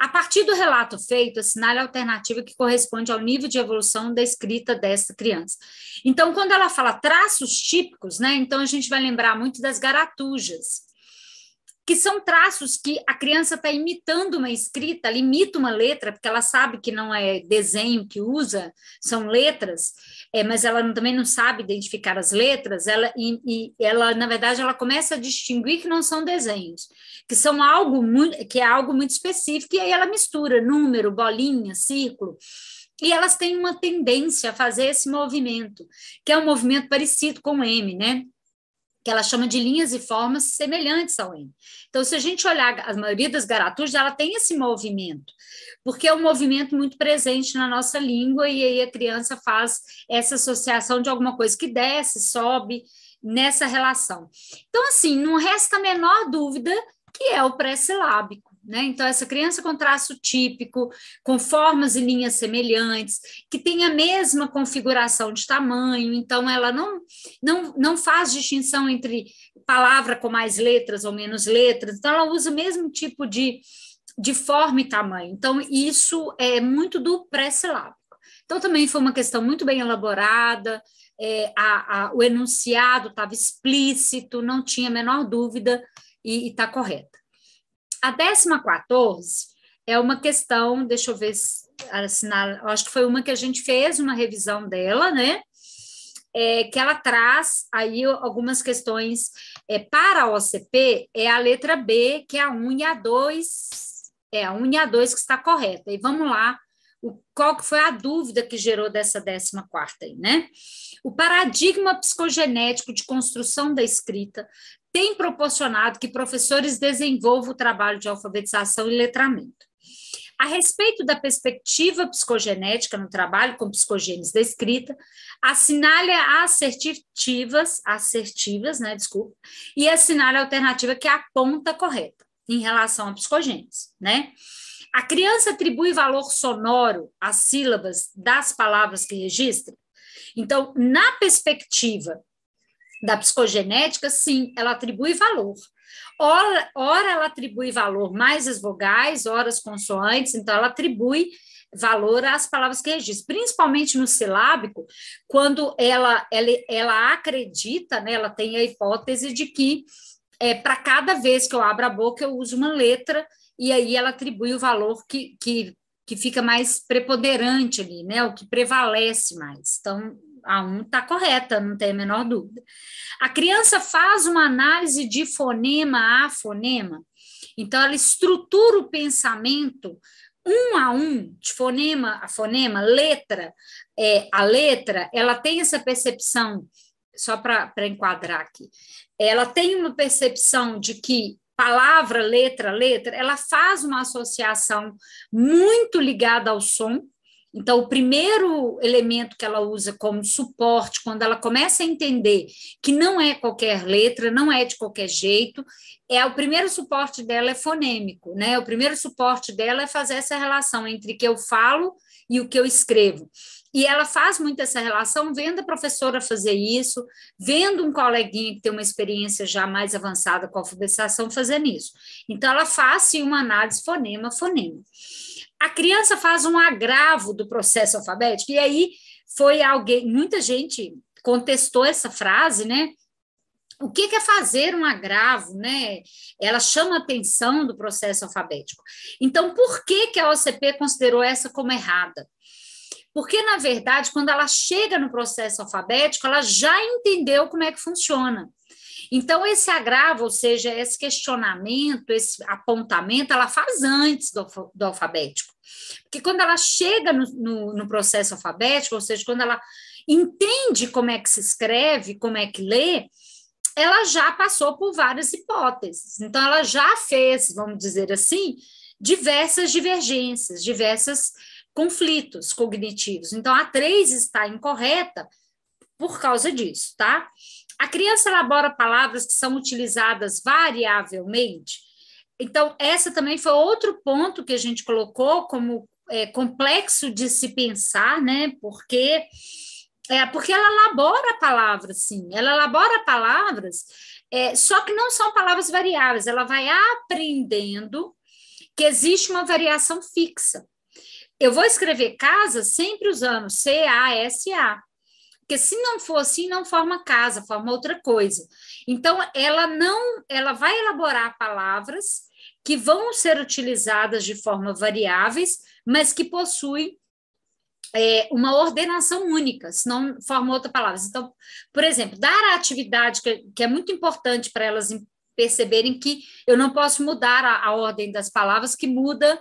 A partir do relato feito, assinale a alternativa que corresponde ao nível de evolução da escrita dessa criança. Então, quando ela fala traços típicos, né, então a gente vai lembrar muito das garatujas, que são traços que a criança está imitando uma escrita, ela imita uma letra, porque ela sabe que não é desenho que usa, são letras, mas ela também não sabe identificar as letras, ela, na verdade, ela começa a distinguir que não são desenhos, que são algo muito específico, e aí ela mistura número, bolinha, círculo, e elas têm uma tendência a fazer esse movimento, que é um movimento parecido com o M, né? que ela chama de linhas e formas semelhantes ao N. Então, se a gente olhar a maioria das garatujas, ela tem esse movimento, porque é um movimento muito presente na nossa língua, e aí a criança faz essa associação de alguma coisa que desce, sobe, nessa relação. Então, assim, não resta a menor dúvida que é o pré-silábico, né? Então, essa criança com traço típico, com formas e linhas semelhantes, que tem a mesma configuração de tamanho, então ela não faz distinção entre palavra com mais letras ou menos letras, então ela usa o mesmo tipo de forma e tamanho. Então, isso é muito do pré-silábico. Então, também foi uma questão muito bem elaborada, o enunciado estava explícito, não tinha a menor dúvida, e está correta. A 14ª é uma questão, deixa eu ver se assinar, acho que foi uma que a gente fez uma revisão dela, né? Que ela traz aí algumas questões para a OCP, é a letra B, que é a 1 e a 2, a 1 e a 2 que está correta. E vamos lá, qual que foi a dúvida que gerou dessa 14ª aí, né? O paradigma psicogenético de construção da escrita tem proporcionado que professores desenvolvam o trabalho de alfabetização e letramento. A respeito da perspectiva psicogenética no trabalho com psicogênese da escrita, assinale assertivas, né, desculpa, e assinale a alternativa que aponta correta em relação à psicogênese, né? A criança atribui valor sonoro às sílabas das palavras que registra? Então, na perspectiva da psicogenética, sim, ela atribui valor. Ora ela atribui valor mais às vogais, ora às consoantes, então ela atribui valor às palavras que registra, principalmente no silábico, quando ela acredita, né, ela tem a hipótese de que para cada vez que eu abro a boca eu uso uma letra, e aí ela atribui o valor que fica mais preponderante ali, né, o que prevalece mais. Então, a 1 está correta, não tem a menor dúvida. A criança faz uma análise de fonema a fonema, então ela estrutura o pensamento um a um, de fonema a fonema, letra a letra, ela tem essa percepção, só para enquadrar aqui, ela tem uma percepção de que palavra, letra, ela faz uma associação muito ligada ao som. Então, o primeiro elemento que ela usa como suporte, quando ela começa a entender que não é qualquer letra, não é de qualquer jeito, o primeiro suporte dela é fonêmico, né? O primeiro suporte dela é fazer essa relação entre o que eu falo e o que eu escrevo. E ela faz muito essa relação vendo a professora fazer isso, vendo um coleguinha que tem uma experiência já mais avançada com a alfabetização fazendo isso. Então, ela faz sim uma análise fonema a fonema. A criança faz um agravo do processo alfabético, e aí muita gente contestou essa frase, né? O que é fazer um agravo, né? Ela chama a atenção do processo alfabético. Então, por que a OCP considerou essa como errada? Porque, na verdade, quando ela chega no processo alfabético, ela já entendeu como é que funciona. Então, esse agravo, ou seja, esse questionamento, esse apontamento, ela faz antes do alfabético. Porque quando ela chega no processo alfabético, ou seja, quando ela entende como é que se escreve, como é que lê, ela já passou por várias hipóteses. Então, ela já fez, vamos dizer assim, diversas divergências, diversos conflitos cognitivos. Então, a 3 está incorreta por causa disso, tá? A criança elabora palavras que são utilizadas variavelmente. Então, essa também foi outro ponto que a gente colocou como complexo de se pensar, né? Porque ela elabora palavras, sim. Ela elabora palavras, só que não são palavras variáveis. Ela vai aprendendo que existe uma variação fixa. Eu vou escrever casa sempre usando C-A-S-A. Porque se não for assim, não forma casa, forma outra coisa. Então, ela vai elaborar palavras que vão ser utilizadas de forma variáveis, mas que possuem uma ordenação única, senão forma outra palavra. Então, por exemplo, dar a atividade, que é muito importante para elas perceberem que eu não posso mudar a ordem das palavras, que muda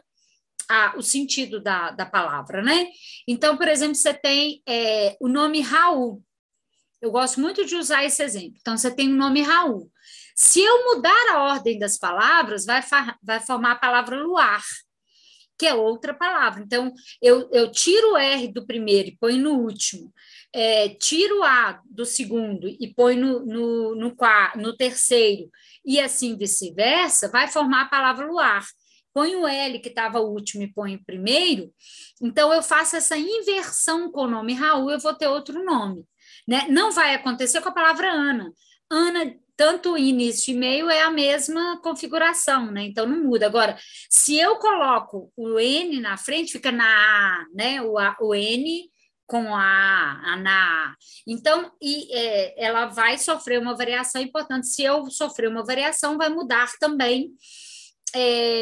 o sentido da palavra, né? Então, por exemplo, você tem o nome Raul. Eu gosto muito de usar esse exemplo. Então, você tem o nome Raul. Se eu mudar a ordem das palavras, vai formar a palavra luar, que é outra palavra. Então, eu tiro o R do primeiro e põe no último, tiro o A do segundo e põe no terceiro, e assim vice-versa, vai formar a palavra luar. Põe o L, que estava o último, e põe o primeiro. Então, eu faço essa inversão com o nome Raul, eu vou ter outro nome. Né? Não vai acontecer com a palavra Ana. Ana, tanto início e meio é a mesma configuração, né? Então não muda. Agora, se eu coloco o N na frente, fica na A, né? O N com a na A. Então, ela vai sofrer uma variação importante. Se eu sofrer uma variação, vai mudar também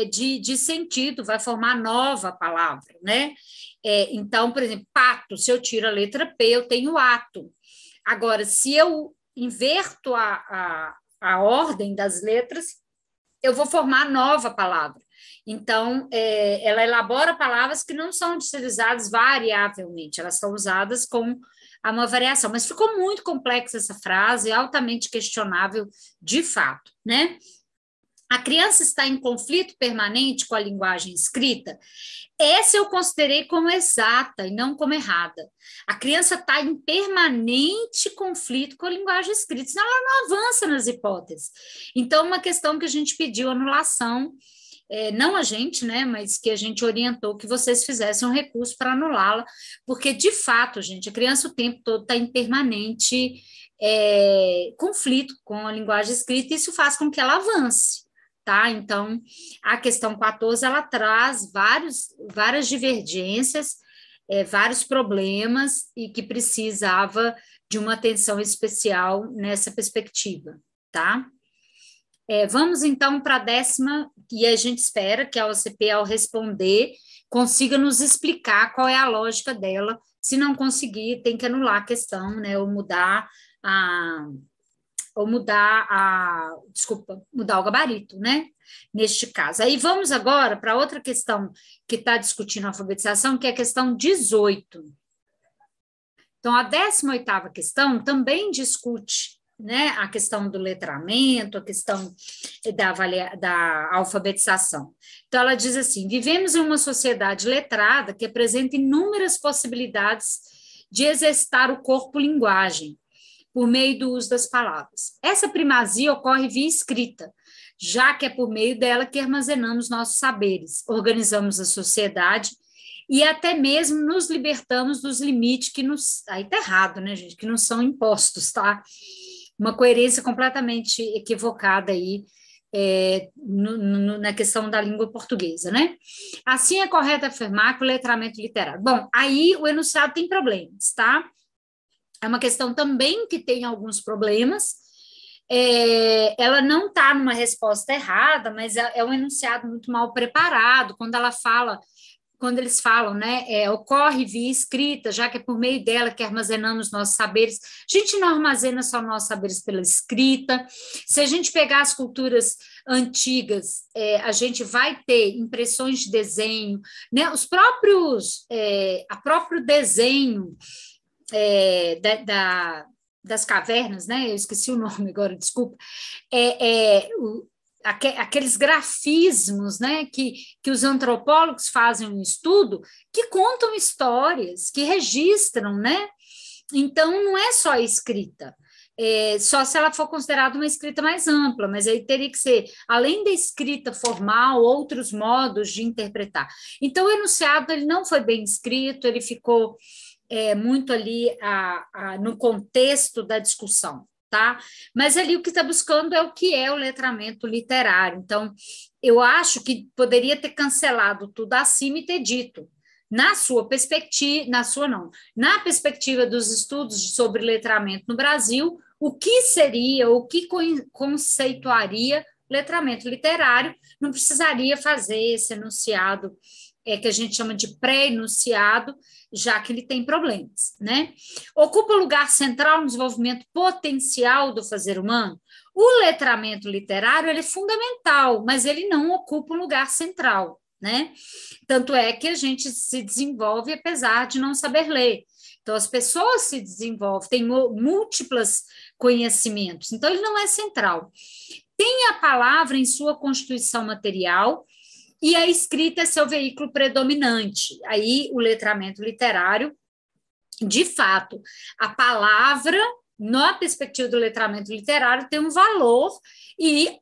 de sentido, vai formar nova palavra, né? Então, por exemplo, pato, se eu tiro a letra P, eu tenho ato. Agora, se eu inverto a ordem das letras, eu vou formar nova palavra. Então, ela elabora palavras que não são utilizadas variavelmente, elas são usadas com uma variação. Mas ficou muito complexa essa frase, altamente questionável de fato, né? A criança está em conflito permanente com a linguagem escrita? Essa eu considerei como exata e não como errada. A criança está em permanente conflito com a linguagem escrita, senão ela não avança nas hipóteses. Então, uma questão que a gente pediu anulação, não a gente, né, mas que a gente orientou que vocês fizessem um recurso para anulá-la, porque, de fato, gente, a criança o tempo todo está em permanente conflito com a linguagem escrita, e isso faz com que ela avance. Tá? Então, a questão 14, ela traz várias divergências, vários problemas, e que precisava de uma atenção especial nessa perspectiva, tá? Vamos, então, para a 10ª, e a gente espera que a OCP, ao responder, consiga nos explicar qual é a lógica dela. Se não conseguir, tem que anular a questão, né, ou mudar o gabarito, né? Neste caso. Aí vamos agora para outra questão que está discutindo a alfabetização, que é a questão 18. Então, a 18ª questão também discute, né, a questão do letramento, a questão da alfabetização. Então, ela diz assim: vivemos em uma sociedade letrada que apresenta inúmeras possibilidades de exercitar o corpo-linguagem, por meio do uso das palavras. Essa primazia ocorre via escrita, já que é por meio dela que armazenamos nossos saberes, organizamos a sociedade e até mesmo nos libertamos dos limites que aí tá errado, né, gente, que não são impostos, tá? Uma coerência completamente equivocada aí na questão da língua portuguesa, né? Assim é correto afirmar que o letramento literário. Bom, aí o enunciado tem problemas, tá? É uma questão também que tem alguns problemas. Ela não está numa resposta errada, mas é um enunciado muito mal preparado. Quando eles falam, né, ocorre via escrita, já que é por meio dela que armazenamos nossos saberes. A gente não armazena só nossos saberes pela escrita. Se a gente pegar as culturas antigas, a gente vai ter impressões de desenho, né, o próprio desenho das cavernas, né? Eu esqueci o nome agora, desculpa. Aqueles grafismos, né, que os antropólogos fazem um estudo, que contam histórias, que registram, né? Então, não é só a escrita, só se ela for considerada uma escrita mais ampla, mas aí teria que ser, além da escrita formal, outros modos de interpretar. Então, o enunciado ele não foi bem escrito, ele ficou muito ali no contexto da discussão, tá? Mas ali o que está buscando é o que é o letramento literário. Então, eu acho que poderia ter cancelado tudo acima e ter dito, na perspectiva dos estudos sobre letramento no Brasil, o que seria, o que conceituaria letramento literário, não precisaria fazer esse enunciado que a gente chama de pré-enunciado, já que ele tem problemas, né? Ocupa lugar central no desenvolvimento potencial do fazer humano? O letramento literário ele é fundamental, mas ele não ocupa um lugar central, né? Tanto é que a gente se desenvolve apesar de não saber ler. Então, as pessoas se desenvolvem, têm múltiplos conhecimentos, então ele não é central. Tem a palavra em sua constituição material e a escrita é seu veículo predominante. Aí, o letramento literário, de fato, a palavra, na perspectiva do letramento literário, tem um valor e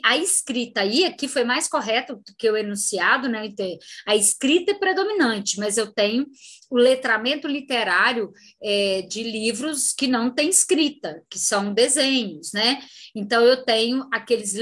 a escrita aí, aqui foi mais correto do que o enunciado, né? A escrita é predominante, mas eu tenho o letramento literário de livros que não tem escrita, que são desenhos, né? Então, eu tenho aqueles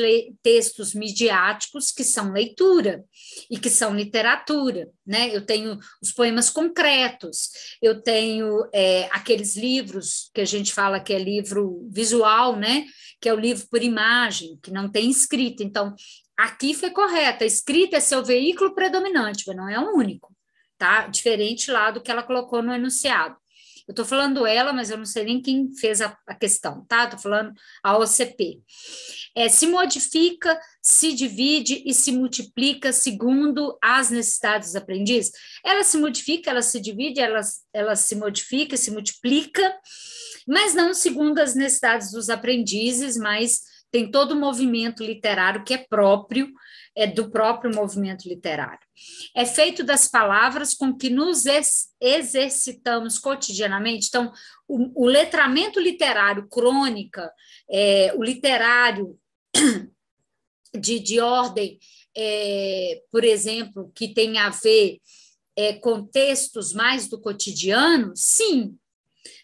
textos midiáticos que são leitura e que são literatura, né? Eu tenho os poemas concretos, eu tenho aqueles livros que a gente fala que é livro visual, né? Que é o livro por imagem, que não tem escrita. Então, aqui foi correto, a escrita é seu veículo predominante, mas não é o único, tá? Diferente lá do que ela colocou no enunciado. Eu estou falando ela, mas eu não sei nem quem fez a questão, tá? Estou falando a OCP. Se modifica, se divide e se multiplica segundo as necessidades dos aprendizes. Ela se modifica, ela se divide, ela se modifica, se multiplica, mas não segundo as necessidades dos aprendizes, mas tem todo o movimento literário que é próprio, do próprio movimento literário. É feito das palavras com que nos exercitamos cotidianamente. Então, o letramento literário, crônica, o literário de ordem, por exemplo, que tem a ver com textos mais do cotidiano, sim,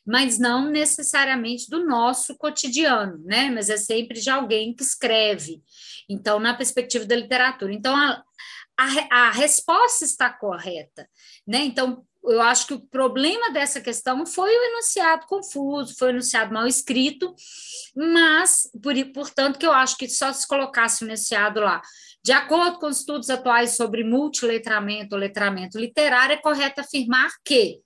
mas não necessariamente do nosso cotidiano, né? Mas é sempre de alguém que escreve. Então, na perspectiva da literatura. Então, a resposta está correta, né? Então, eu acho que o problema dessa questão foi o enunciado confuso, foi o enunciado mal escrito, mas, portanto, que eu acho que só se colocasse o enunciado lá, de acordo com os estudos atuais sobre multiletramento ou letramento literário, é correto afirmar que,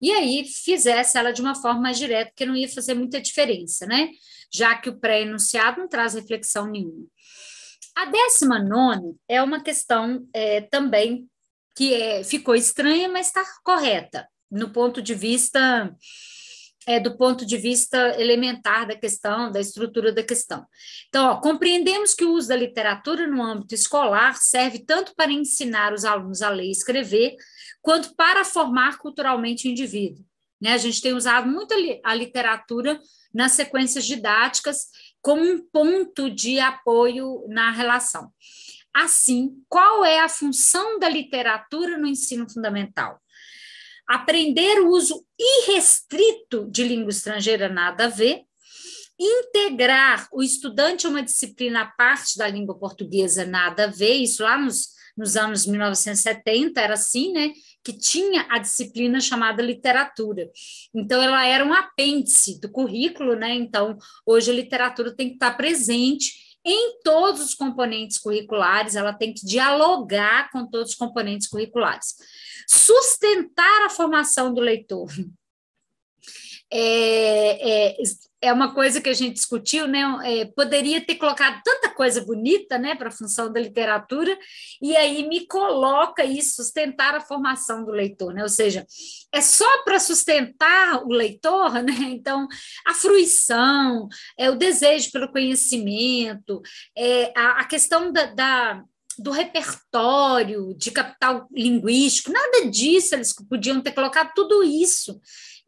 e aí fizesse ela de uma forma mais direta, porque não ia fazer muita diferença, né? Já que o pré-enunciado não traz reflexão nenhuma. A 19ª é uma questão também que ficou estranha, mas está correta, no ponto de vista do ponto de vista elementar da questão, da estrutura da questão. Então, compreendemos que o uso da literatura no âmbito escolar serve tanto para ensinar os alunos a ler e escrever, quanto para formar culturalmente o indivíduo. Né? A gente tem usado muito a literatura nas sequências didáticas como um ponto de apoio na relação. Assim, qual é a função da literatura no ensino fundamental? Aprender o uso irrestrito de língua estrangeira, nada a ver. Integrar o estudante a uma disciplina à parte da língua portuguesa, nada a ver. Isso lá nos anos 1970 era assim, né? Que tinha a disciplina chamada literatura. Então, ela era um apêndice do currículo, né? Então, hoje a literatura tem que estar presente em todos os componentes curriculares, ela tem que dialogar com todos os componentes curriculares. Sustentar a formação do leitor. É uma coisa que a gente discutiu, né? Poderia ter colocado tanta coisa bonita, né, para a função da literatura, e aí me coloca isso, sustentar a formação do leitor, né? Ou seja, é só para sustentar o leitor, né? Então, a fruição, o desejo pelo conhecimento, a questão do repertório, de capital linguístico, nada disso, eles podiam ter colocado tudo isso.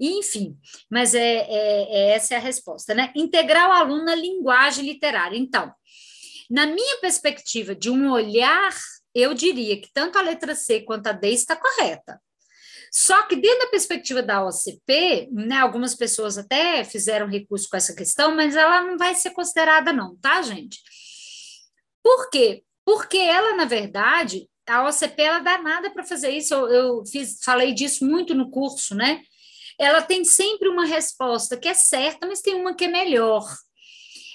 Enfim, mas essa é a resposta, né? Integrar o aluno na linguagem literária. Então, na minha perspectiva de um olhar, eu diria que tanto a letra C quanto a D está correta. Só que dentro da perspectiva da OCP, né, algumas pessoas até fizeram recurso com essa questão, mas ela não vai ser considerada não, tá, gente? Por quê? Porque ela, na verdade, a OCP, ela dá nada para fazer isso, falei disso muito no curso, né? Ela tem sempre uma resposta que é certa, mas tem uma que é melhor.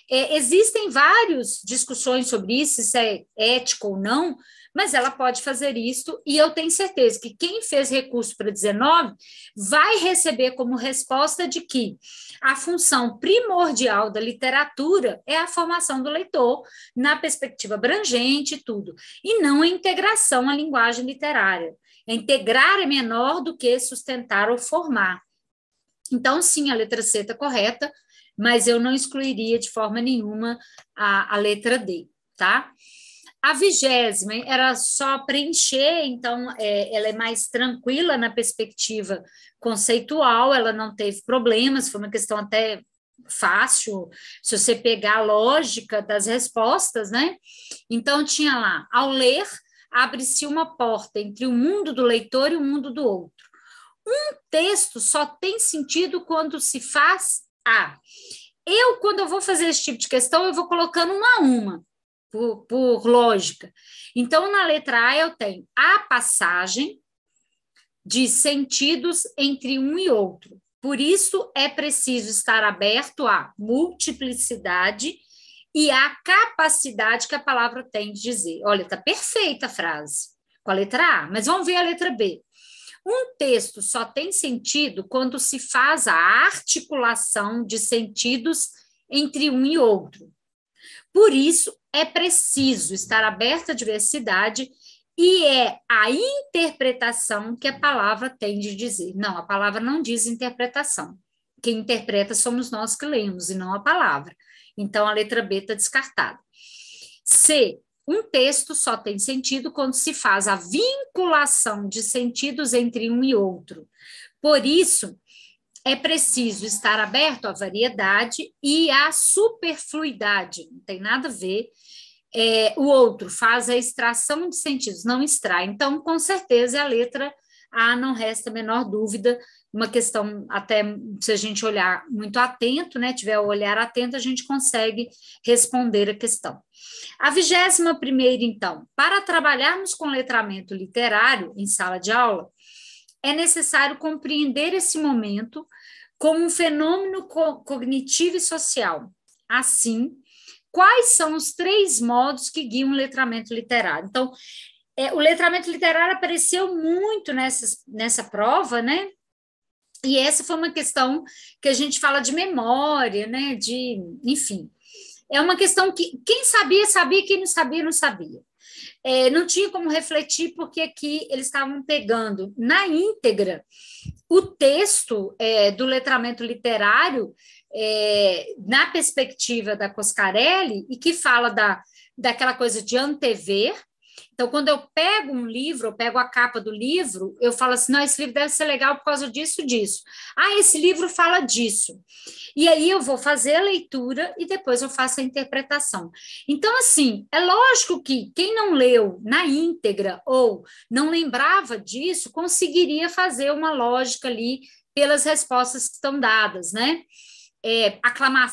Existem várias discussões sobre isso, se é ético ou não, mas ela pode fazer isso, e eu tenho certeza que quem fez recurso para 19 vai receber como resposta de que a função primordial da literatura é a formação do leitor, na perspectiva abrangente e tudo, e não a integração à linguagem literária. Integrar é menor do que sustentar ou formar. Então, sim, a letra C está correta, mas eu não excluiria de forma nenhuma a letra D, tá? A 20ª era só preencher, então ela é mais tranquila na perspectiva conceitual, ela não teve problemas, foi uma questão até fácil, se você pegar a lógica das respostas, né? Então, tinha lá, ao ler, abre-se uma porta entre o mundo do leitor e o mundo do outro. Um texto só tem sentido quando se faz A. Quando eu vou fazer esse tipo de questão, eu vou colocando uma a uma, por lógica. Então, na letra A, eu tenho a passagem de sentidos entre um e outro. Por isso, é preciso estar aberto à multiplicidade e à capacidade que a palavra tem de dizer. Olha, está perfeita a frase com a letra A, mas vamos ver a letra B. Um texto só tem sentido quando se faz a articulação de sentidos entre um e outro. Por isso, é preciso estar aberto à diversidade e é a interpretação que a palavra tem de dizer. Não, a palavra não diz interpretação. Quem interpreta somos nós que lemos e não a palavra. Então, a letra B está descartada. C. Um texto só tem sentido quando se faz a vinculação de sentidos entre um e outro. Por isso, é preciso estar aberto à variedade e à superfluidade. Não tem nada a ver. O outro faz a extração de sentidos, não extrai. Então, com certeza, a letra A não resta a menor dúvida. Uma questão, até se a gente olhar muito atento, né, tiver o olhar atento, a gente consegue responder a questão. A 21ª, então, para trabalharmos com letramento literário em sala de aula, é necessário compreender esse momento como um fenômeno cognitivo e social. Assim, quais são os 3 modos que guiam o letramento literário? Então, o letramento literário apareceu muito nessa prova, né? E essa foi uma questão que a gente fala de memória, né? Enfim, é uma questão que quem sabia, sabia, quem não sabia, não sabia. Não tinha como refletir, porque aqui eles estavam pegando na íntegra o texto do letramento literário na perspectiva da Coscarelli, e que fala daquela coisa de antever. Então, quando eu pego um livro, eu pego a capa do livro, eu falo assim, não, esse livro deve ser legal por causa disso, disso. Ah, esse livro fala disso. E aí eu vou fazer a leitura e depois eu faço a interpretação. Então, assim, é lógico que quem não leu na íntegra ou não lembrava disso, conseguiria fazer uma lógica ali pelas respostas que estão dadas, né?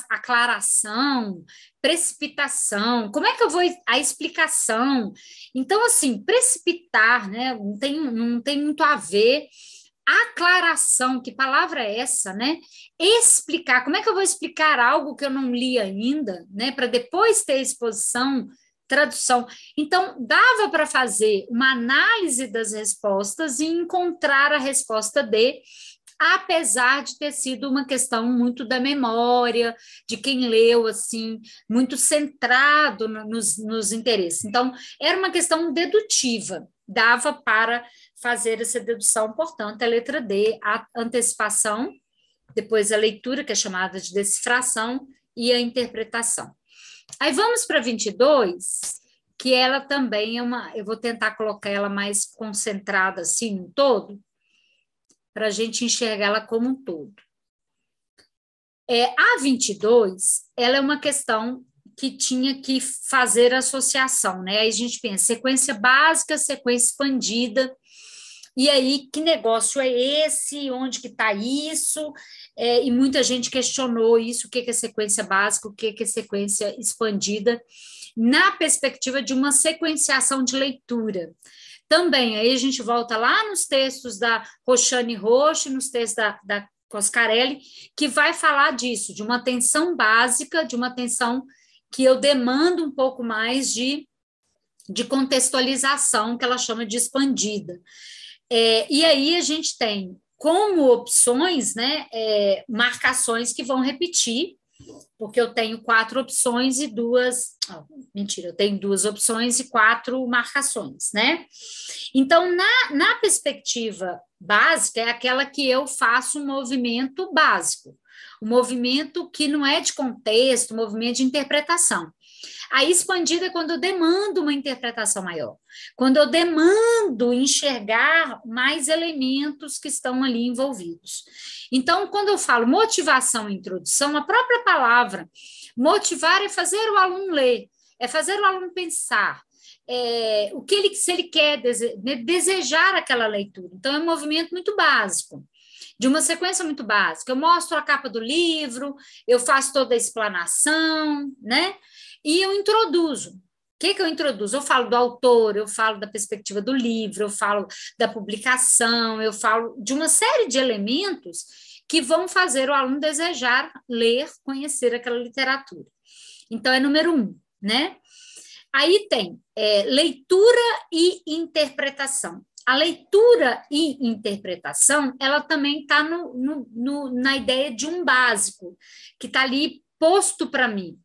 Aclaração, precipitação, como é que eu vou a explicação? Então, assim, precipitar, né? Não tem muito a ver. Aclaração, que palavra é essa, né? Explicar, como é que eu vou explicar algo que eu não li ainda, né? Para depois ter exposição, tradução. Então, dava para fazer uma análise das respostas e encontrar a resposta D, apesar de ter sido uma questão muito da memória, de quem leu, assim, muito centrado nos interesses. Então, era uma questão dedutiva, dava para fazer essa dedução, portanto, a letra D, a antecipação, depois a leitura, que é chamada de decifração, e a interpretação. Aí vamos para 22, que ela também eu vou tentar colocar ela mais concentrada, assim, no todo, para a gente enxergar ela como um todo. A 22, ela é uma questão que tinha que fazer associação, né? Aí a gente pensa, sequência básica, sequência expandida, e aí, que negócio é esse? Onde que está isso? E muita gente questionou isso, o que é sequência básica, o que é sequência expandida, na perspectiva de uma sequenciação de leitura. Também, aí a gente volta lá nos textos da Roxane Roche, nos textos da Coscarelli, que vai falar disso, de uma atenção básica, de uma atenção que eu demando um pouco mais de contextualização, que ela chama de expandida. E aí a gente tem como opções, né, marcações que vão repetir, porque eu tenho 4 opções e duas... mentira, eu tenho 2 opções e 4 marcações, né? Então, na perspectiva básica, é aquela que eu faço um movimento básico, um movimento que não é de contexto, um movimento de interpretação. A expandida é quando eu demando uma interpretação maior, quando eu demando enxergar mais elementos que estão ali envolvidos. Então, quando eu falo motivação e introdução, a própria palavra motivar é fazer o aluno ler, é fazer o aluno pensar, se ele quer desejar aquela leitura. Então, é um movimento muito básico, de uma sequência muito básica. Eu mostro a capa do livro, eu faço toda a explanação, né? E eu introduzo. O que eu introduzo? Eu falo do autor, eu falo da perspectiva do livro, eu falo da publicação, eu falo de uma série de elementos que vão fazer o aluno desejar ler, conhecer aquela literatura. Então, é número 1, né? Aí tem leitura e interpretação. A leitura e interpretação, ela também está na ideia de um básico, que está ali posto para mim,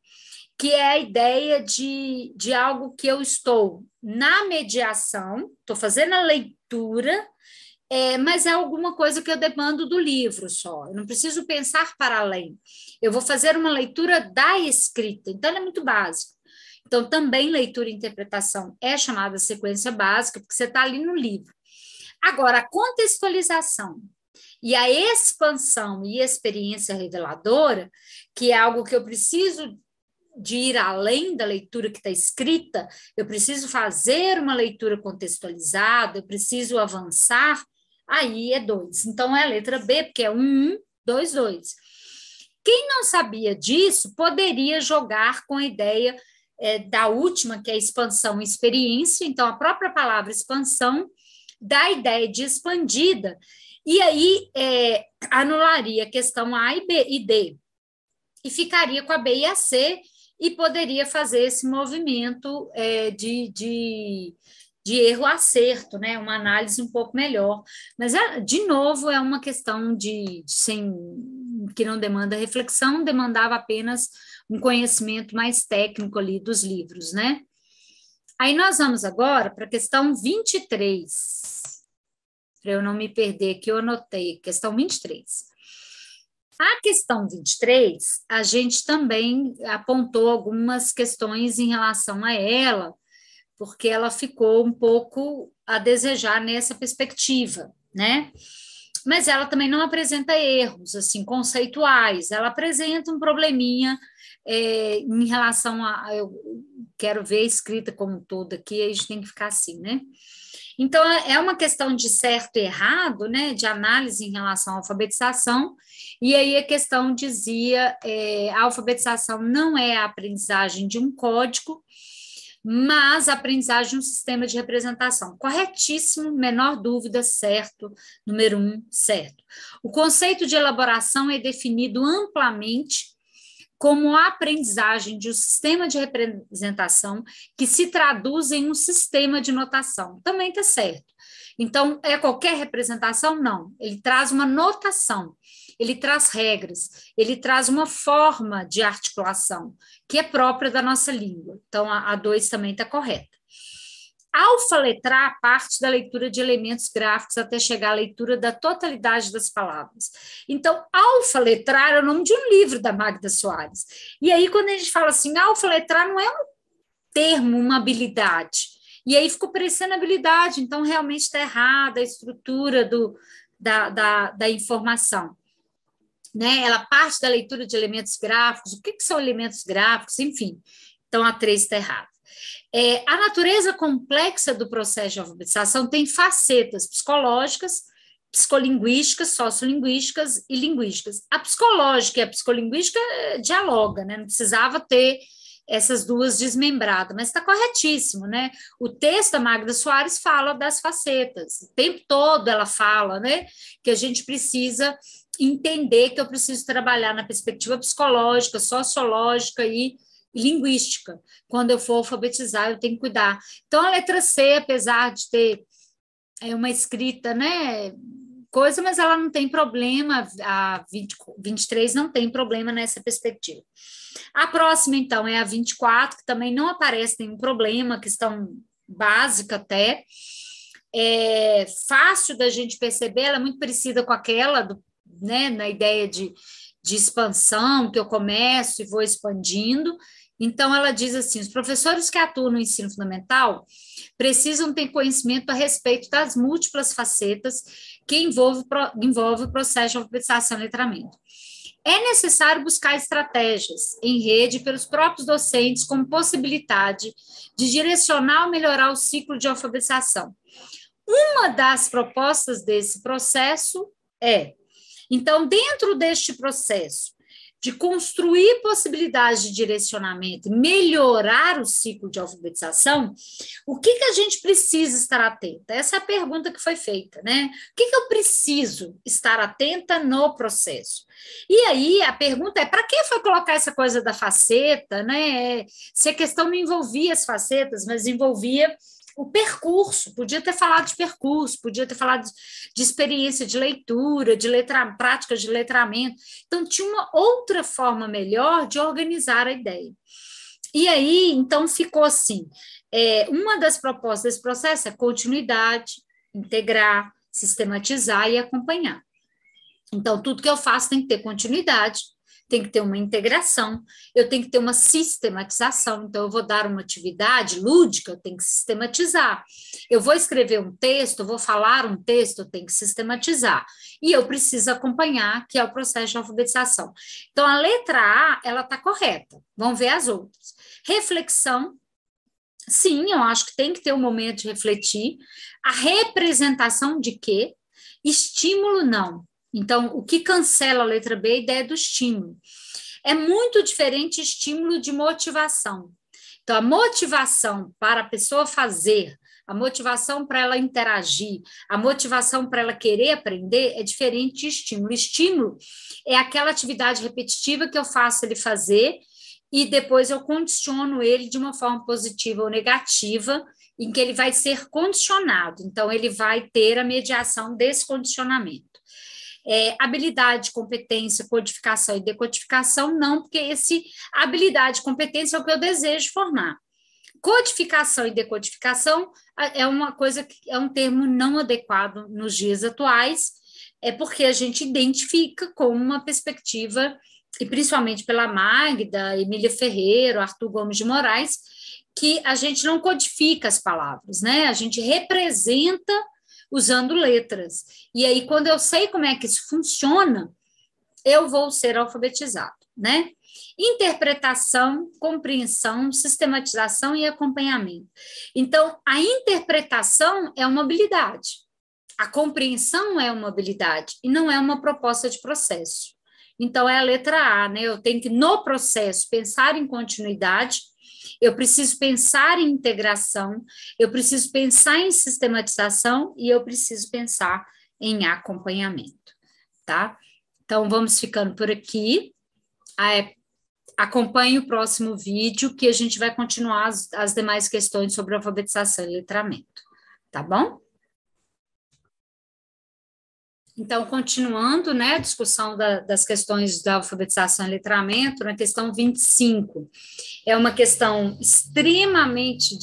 que é a ideia de algo que eu estou na mediação, estou fazendo a leitura, mas é alguma coisa que eu demando do livro só, eu não preciso pensar para além. Eu vou fazer uma leitura da escrita, então é muito básico. Então, também leitura e interpretação é chamada sequência básica, porque você está ali no livro. Agora, a contextualização e a expansão e experiência reveladora, que é algo que eu preciso de ir além da leitura que está escrita, eu preciso fazer uma leitura contextualizada, eu preciso avançar, aí é 2. Então, é a letra B, porque é 1, 2, 2. Quem não sabia disso poderia jogar com a ideia da última, que é expansão e experiência, então a própria palavra expansão dá a ideia de expandida, e aí anularia a questão A e B e D, e ficaria com a B e a C, e poderia fazer esse movimento de erro-acerto, né? Uma análise um pouco melhor. Mas, de novo, é uma questão que não demanda reflexão, demandava apenas um conhecimento mais técnico ali dos livros, né? Aí nós vamos agora para a questão 23. Para eu não me perder aqui, eu anotei, questão 23. A questão 23, a gente também apontou algumas questões em relação a ela, porque ela ficou um pouco a desejar nessa perspectiva, né? Mas ela também não apresenta erros, assim, conceituais, ela apresenta um probleminha em relação eu quero ver a escrita como um todo aqui, a gente tem que ficar assim, né? Então, é uma questão de certo e errado, né, de análise em relação à alfabetização, e aí a questão dizia, a alfabetização não é a aprendizagem de um código, mas a aprendizagem de um sistema de representação. Corretíssimo, menor dúvida, certo, número 1, certo. O conceito de elaboração é definido amplamente como a aprendizagem de um sistema de representação que se traduz em um sistema de notação. Também está certo. Então, é qualquer representação? Não. Ele traz uma notação, ele traz regras, ele traz uma forma de articulação que é própria da nossa língua. Então, a 2 também está correta. Alfaletrar parte da leitura de elementos gráficos até chegar à leitura da totalidade das palavras. Então, alfaletrar é o nome de um livro da Magda Soares. E aí, quando a gente fala assim, alfaletrar não é um termo, uma habilidade. E aí ficou parecendo habilidade, então realmente está errada a estrutura da informação. Né? Ela parte da leitura de elementos gráficos, o que são elementos gráficos, enfim. Então, a 3 está errada. A natureza complexa do processo de alfabetização tem facetas psicológicas, psicolinguísticas, sociolinguísticas e linguísticas. A psicológica e a psicolinguística dialogam, né? Não precisava ter essas duas desmembradas, mas está corretíssimo, né? O texto da Magda Soares fala das facetas, o tempo todo ela fala, né? Que a gente precisa entender que eu preciso trabalhar na perspectiva psicológica, sociológica e linguística. Quando eu for alfabetizar, eu tenho que cuidar. Então, a letra C, apesar de ter uma escrita, né, coisa, mas ela não tem problema, a 23 não tem problema nessa perspectiva. A próxima, então, é a 24, que também não aparece nenhum problema, questão básica até, é fácil da gente perceber, ela é muito parecida com aquela, né, na ideia de expansão, que eu começo e vou expandindo. Então, ela diz assim, os professores que atuam no ensino fundamental precisam ter conhecimento a respeito das múltiplas facetas que envolve o processo de alfabetização e letramento. É necessário buscar estratégias em rede pelos próprios docentes como possibilidade de direcionar ou melhorar o ciclo de alfabetização. Uma das propostas desse processo é, então, dentro deste processo de construir possibilidades de direcionamento, melhorar o ciclo de alfabetização, o que a gente precisa estar atenta? Essa é a pergunta que foi feita, né? O que eu preciso estar atenta no processo? E aí a pergunta é, para que foi colocar essa coisa da faceta, né? Se a questão não envolvia as facetas, mas envolvia o percurso, podia ter falado de percurso, podia ter falado de experiência de leitura, de práticas de letramento. Então, tinha uma outra forma melhor de organizar a ideia. E aí, então, ficou assim, uma das propostas desse processo é continuidade, integrar, sistematizar e acompanhar. Então, tudo que eu faço tem que ter continuidade, tem que ter uma integração, eu tenho que ter uma sistematização. Então, eu vou dar uma atividade lúdica, eu tenho que sistematizar. Eu vou escrever um texto, eu vou falar um texto, eu tenho que sistematizar. E eu preciso acompanhar, que é o processo de alfabetização. Então, a letra A, ela está correta. Vamos ver as outras. Reflexão. Sim, eu acho que tem que ter um momento de refletir. A representação de quê? Estímulo, não. Então, o que cancela a letra B é a ideia do estímulo. É muito diferente estímulo de motivação. Então, a motivação para a pessoa fazer, a motivação para ela interagir, a motivação para ela querer aprender é diferente de estímulo. Estímulo é aquela atividade repetitiva que eu faço ele fazer e depois eu condiciono ele de uma forma positiva ou negativa, em que ele vai ser condicionado. Então, ele vai ter a mediação desse condicionamento. Habilidade, competência, codificação e decodificação, não, porque habilidade e competência é o que eu desejo formar. Codificação e decodificação é uma coisa que é um termo não adequado nos dias atuais, é porque a gente identifica como uma perspectiva, e principalmente pela Magda, Emília Ferreira, Arthur Gomes de Moraes, que a gente não codifica as palavras, né? A gente representa usando letras. E aí, quando eu sei como é que isso funciona, eu vou ser alfabetizado, né? Interpretação, compreensão, sistematização e acompanhamento. Então, a interpretação é uma habilidade, a compreensão é uma habilidade e não é uma proposta de processo. Então, é a letra A, né? Eu tenho que, no processo, pensar em continuidade, eu preciso pensar em integração, eu preciso pensar em sistematização e eu preciso pensar em acompanhamento, tá? Então, vamos ficando por aqui. Acompanhe o próximo vídeo, que a gente vai continuar as demais questões sobre alfabetização e letramento, tá bom? Então, continuando, né, a discussão das questões da alfabetização e letramento, na questão 25, é uma questão extremamente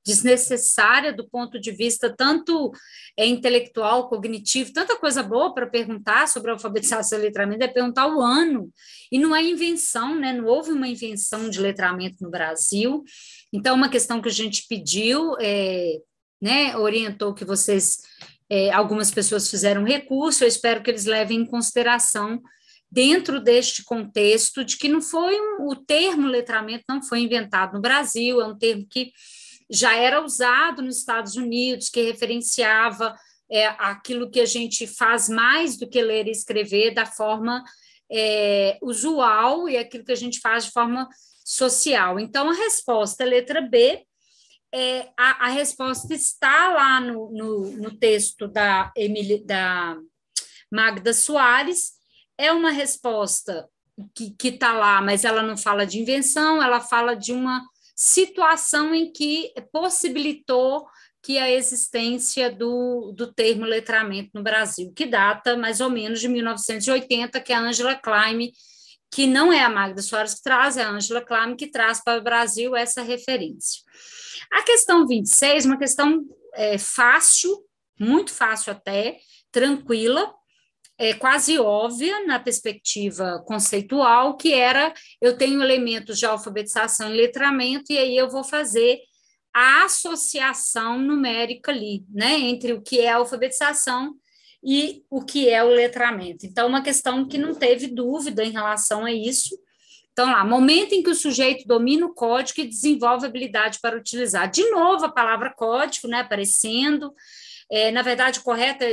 desnecessária do ponto de vista tanto intelectual, cognitivo, tanta coisa boa para perguntar sobre a alfabetização e letramento, é perguntar o ano, e não é invenção, né, não houve uma invenção de letramento no Brasil, então, uma questão que a gente pediu, né, orientou que vocês... algumas pessoas fizeram recurso, eu espero que eles levem em consideração dentro deste contexto de que não foi o termo letramento não foi inventado no Brasil, é um termo que já era usado nos Estados Unidos, que referenciava aquilo que a gente faz mais do que ler e escrever da forma usual e aquilo que a gente faz de forma social. Então, a resposta é letra B. A resposta está lá no texto da Magda Soares, é uma resposta que está lá, mas ela não fala de invenção, ela fala de uma situação em que possibilitou que a existência do termo letramento no Brasil, que data mais ou menos de 1980, que é a Angela Klein, que não é a Magda Soares que traz, é a Angela Klein que traz para o Brasil essa referência. A questão 26, uma questão fácil, muito fácil até, tranquila, quase óbvia na perspectiva conceitual, que era, eu tenho elementos de alfabetização e letramento, e aí eu vou fazer a associação numérica ali, né, entre o que é a alfabetização e o que é o letramento. Então, uma questão que não teve dúvida em relação a isso. Então, lá, momento em que o sujeito domina o código e desenvolve habilidade para utilizar. De novo, a palavra código, né, aparecendo. Na verdade, correta,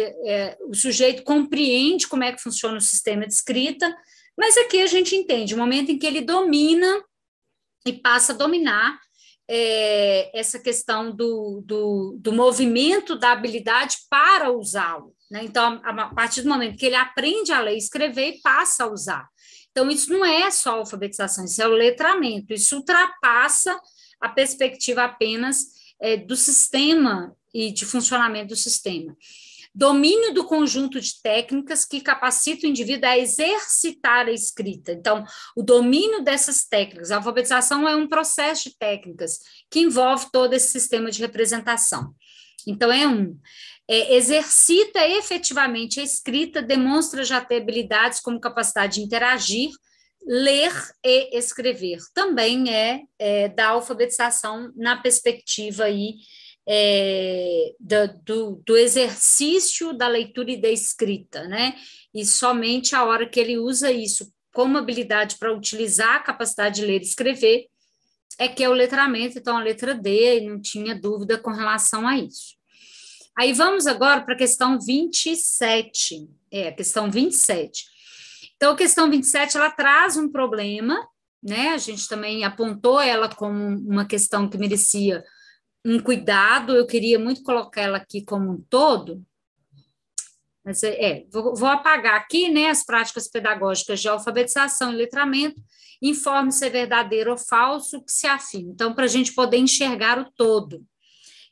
o sujeito compreende como é que funciona o sistema de escrita, mas aqui a gente entende o momento em que ele domina e passa a dominar essa questão do movimento da habilidade para usá-lo, né? Então, a partir do momento que ele aprende a ler e escrever e passa a usar. Então, isso não é só alfabetização, isso é o letramento, isso ultrapassa a perspectiva apenas do sistema e de funcionamento do sistema. Domínio do conjunto de técnicas que capacita o indivíduo a exercitar a escrita. Então, o domínio dessas técnicas, a alfabetização é um processo de técnicas que envolve todo esse sistema de representação. Então, exercita efetivamente a escrita, demonstra já ter habilidades como capacidade de interagir, ler e escrever. Também da alfabetização na perspectiva aí, do exercício da leitura e da escrita, né? E somente a hora que ele usa isso como habilidade para utilizar a capacidade de ler e escrever é que é o letramento. Então, a letra D, não tinha dúvida com relação a isso. Aí vamos agora para a questão 27. A questão 27. Então, a questão 27, ela traz um problema, né? A gente também apontou ela como uma questão que merecia um cuidado, eu queria muito colocar ela aqui como um todo, mas vou apagar aqui, né, as práticas pedagógicas de alfabetização e letramento, informe se é verdadeiro ou falso o que se afirma. Então, para a gente poder enxergar o todo,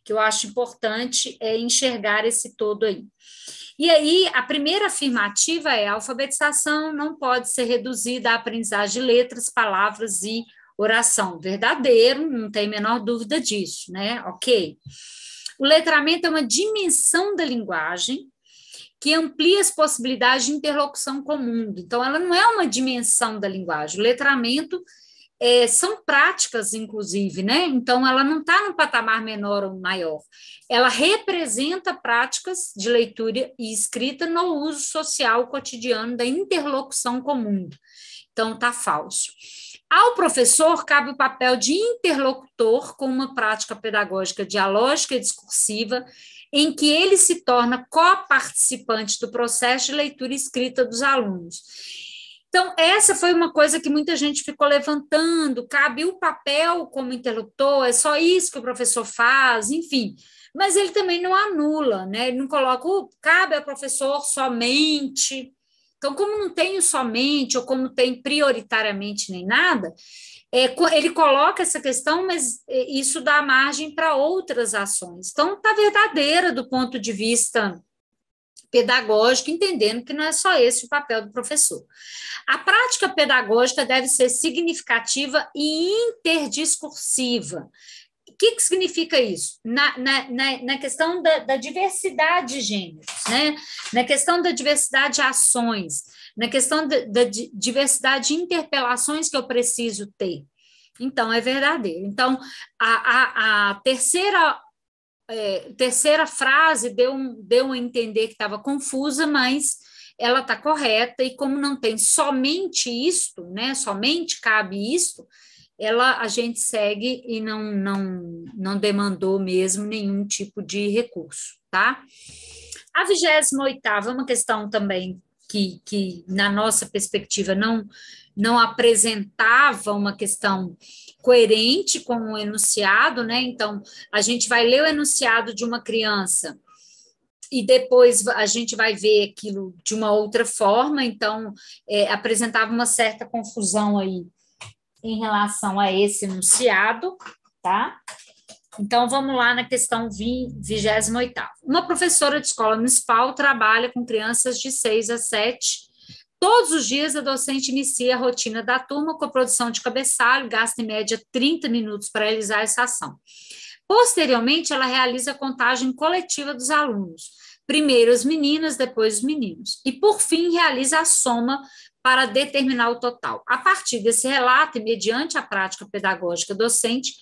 que eu acho importante enxergar esse todo aí. E aí, a primeira afirmativa é: a alfabetização não pode ser reduzida à aprendizagem de letras, palavras e oração. Verdadeiro, não tem a menor dúvida disso, né? Ok. O letramento é uma dimensão da linguagem que amplia as possibilidades de interlocução com o mundo. Então, ela não é uma dimensão da linguagem. O letramento são práticas, inclusive, né? Então, ela não está num patamar menor ou maior. Ela representa práticas de leitura e escrita no uso social cotidiano da interlocução com o mundo. Então, está falso. Ao professor cabe o papel de interlocutor com uma prática pedagógica dialógica e discursiva, em que ele se torna coparticipante do processo de leitura e escrita dos alunos. Então, essa foi uma coisa que muita gente ficou levantando: cabe o papel como interlocutor, é só isso que o professor faz, enfim. Mas ele também não anula, né? Ele não coloca, cabe ao professor somente. Então, como não tem o somente, ou como tem prioritariamente nem nada, ele coloca essa questão, mas isso dá margem para outras ações. Então, está verdadeira do ponto de vista pedagógico, entendendo que não é só esse o papel do professor. A prática pedagógica deve ser significativa e interdiscursiva. O que significa isso? Na questão da diversidade de gêneros, né? Na questão da diversidade de ações, na questão da diversidade de interpelações que eu preciso ter. Então, é verdadeiro. Então, a terceira frase deu a entender que estava confusa, mas ela está correta, e como não tem somente isto, né? Somente cabe isto, a gente segue e não demandou mesmo nenhum tipo de recurso, tá? A 28ª é uma questão também que na nossa perspectiva, não apresentava uma questão coerente com o enunciado, né? Então, a gente vai ler o enunciado de uma criança e depois a gente vai ver aquilo de uma outra forma, então, apresentava uma certa confusão aí em relação a esse enunciado, tá? Então, vamos lá na questão 28ª. Uma professora de escola municipal trabalha com crianças de 6 a 7. Todos os dias, a docente inicia a rotina da turma com a produção de cabeçalho, gasta em média 30 minutos para realizar essa ação. Posteriormente, ela realiza a contagem coletiva dos alunos. Primeiro as meninas, depois os meninos. E, por fim, realiza a soma para determinar o total. A partir desse relato, e mediante a prática pedagógica docente,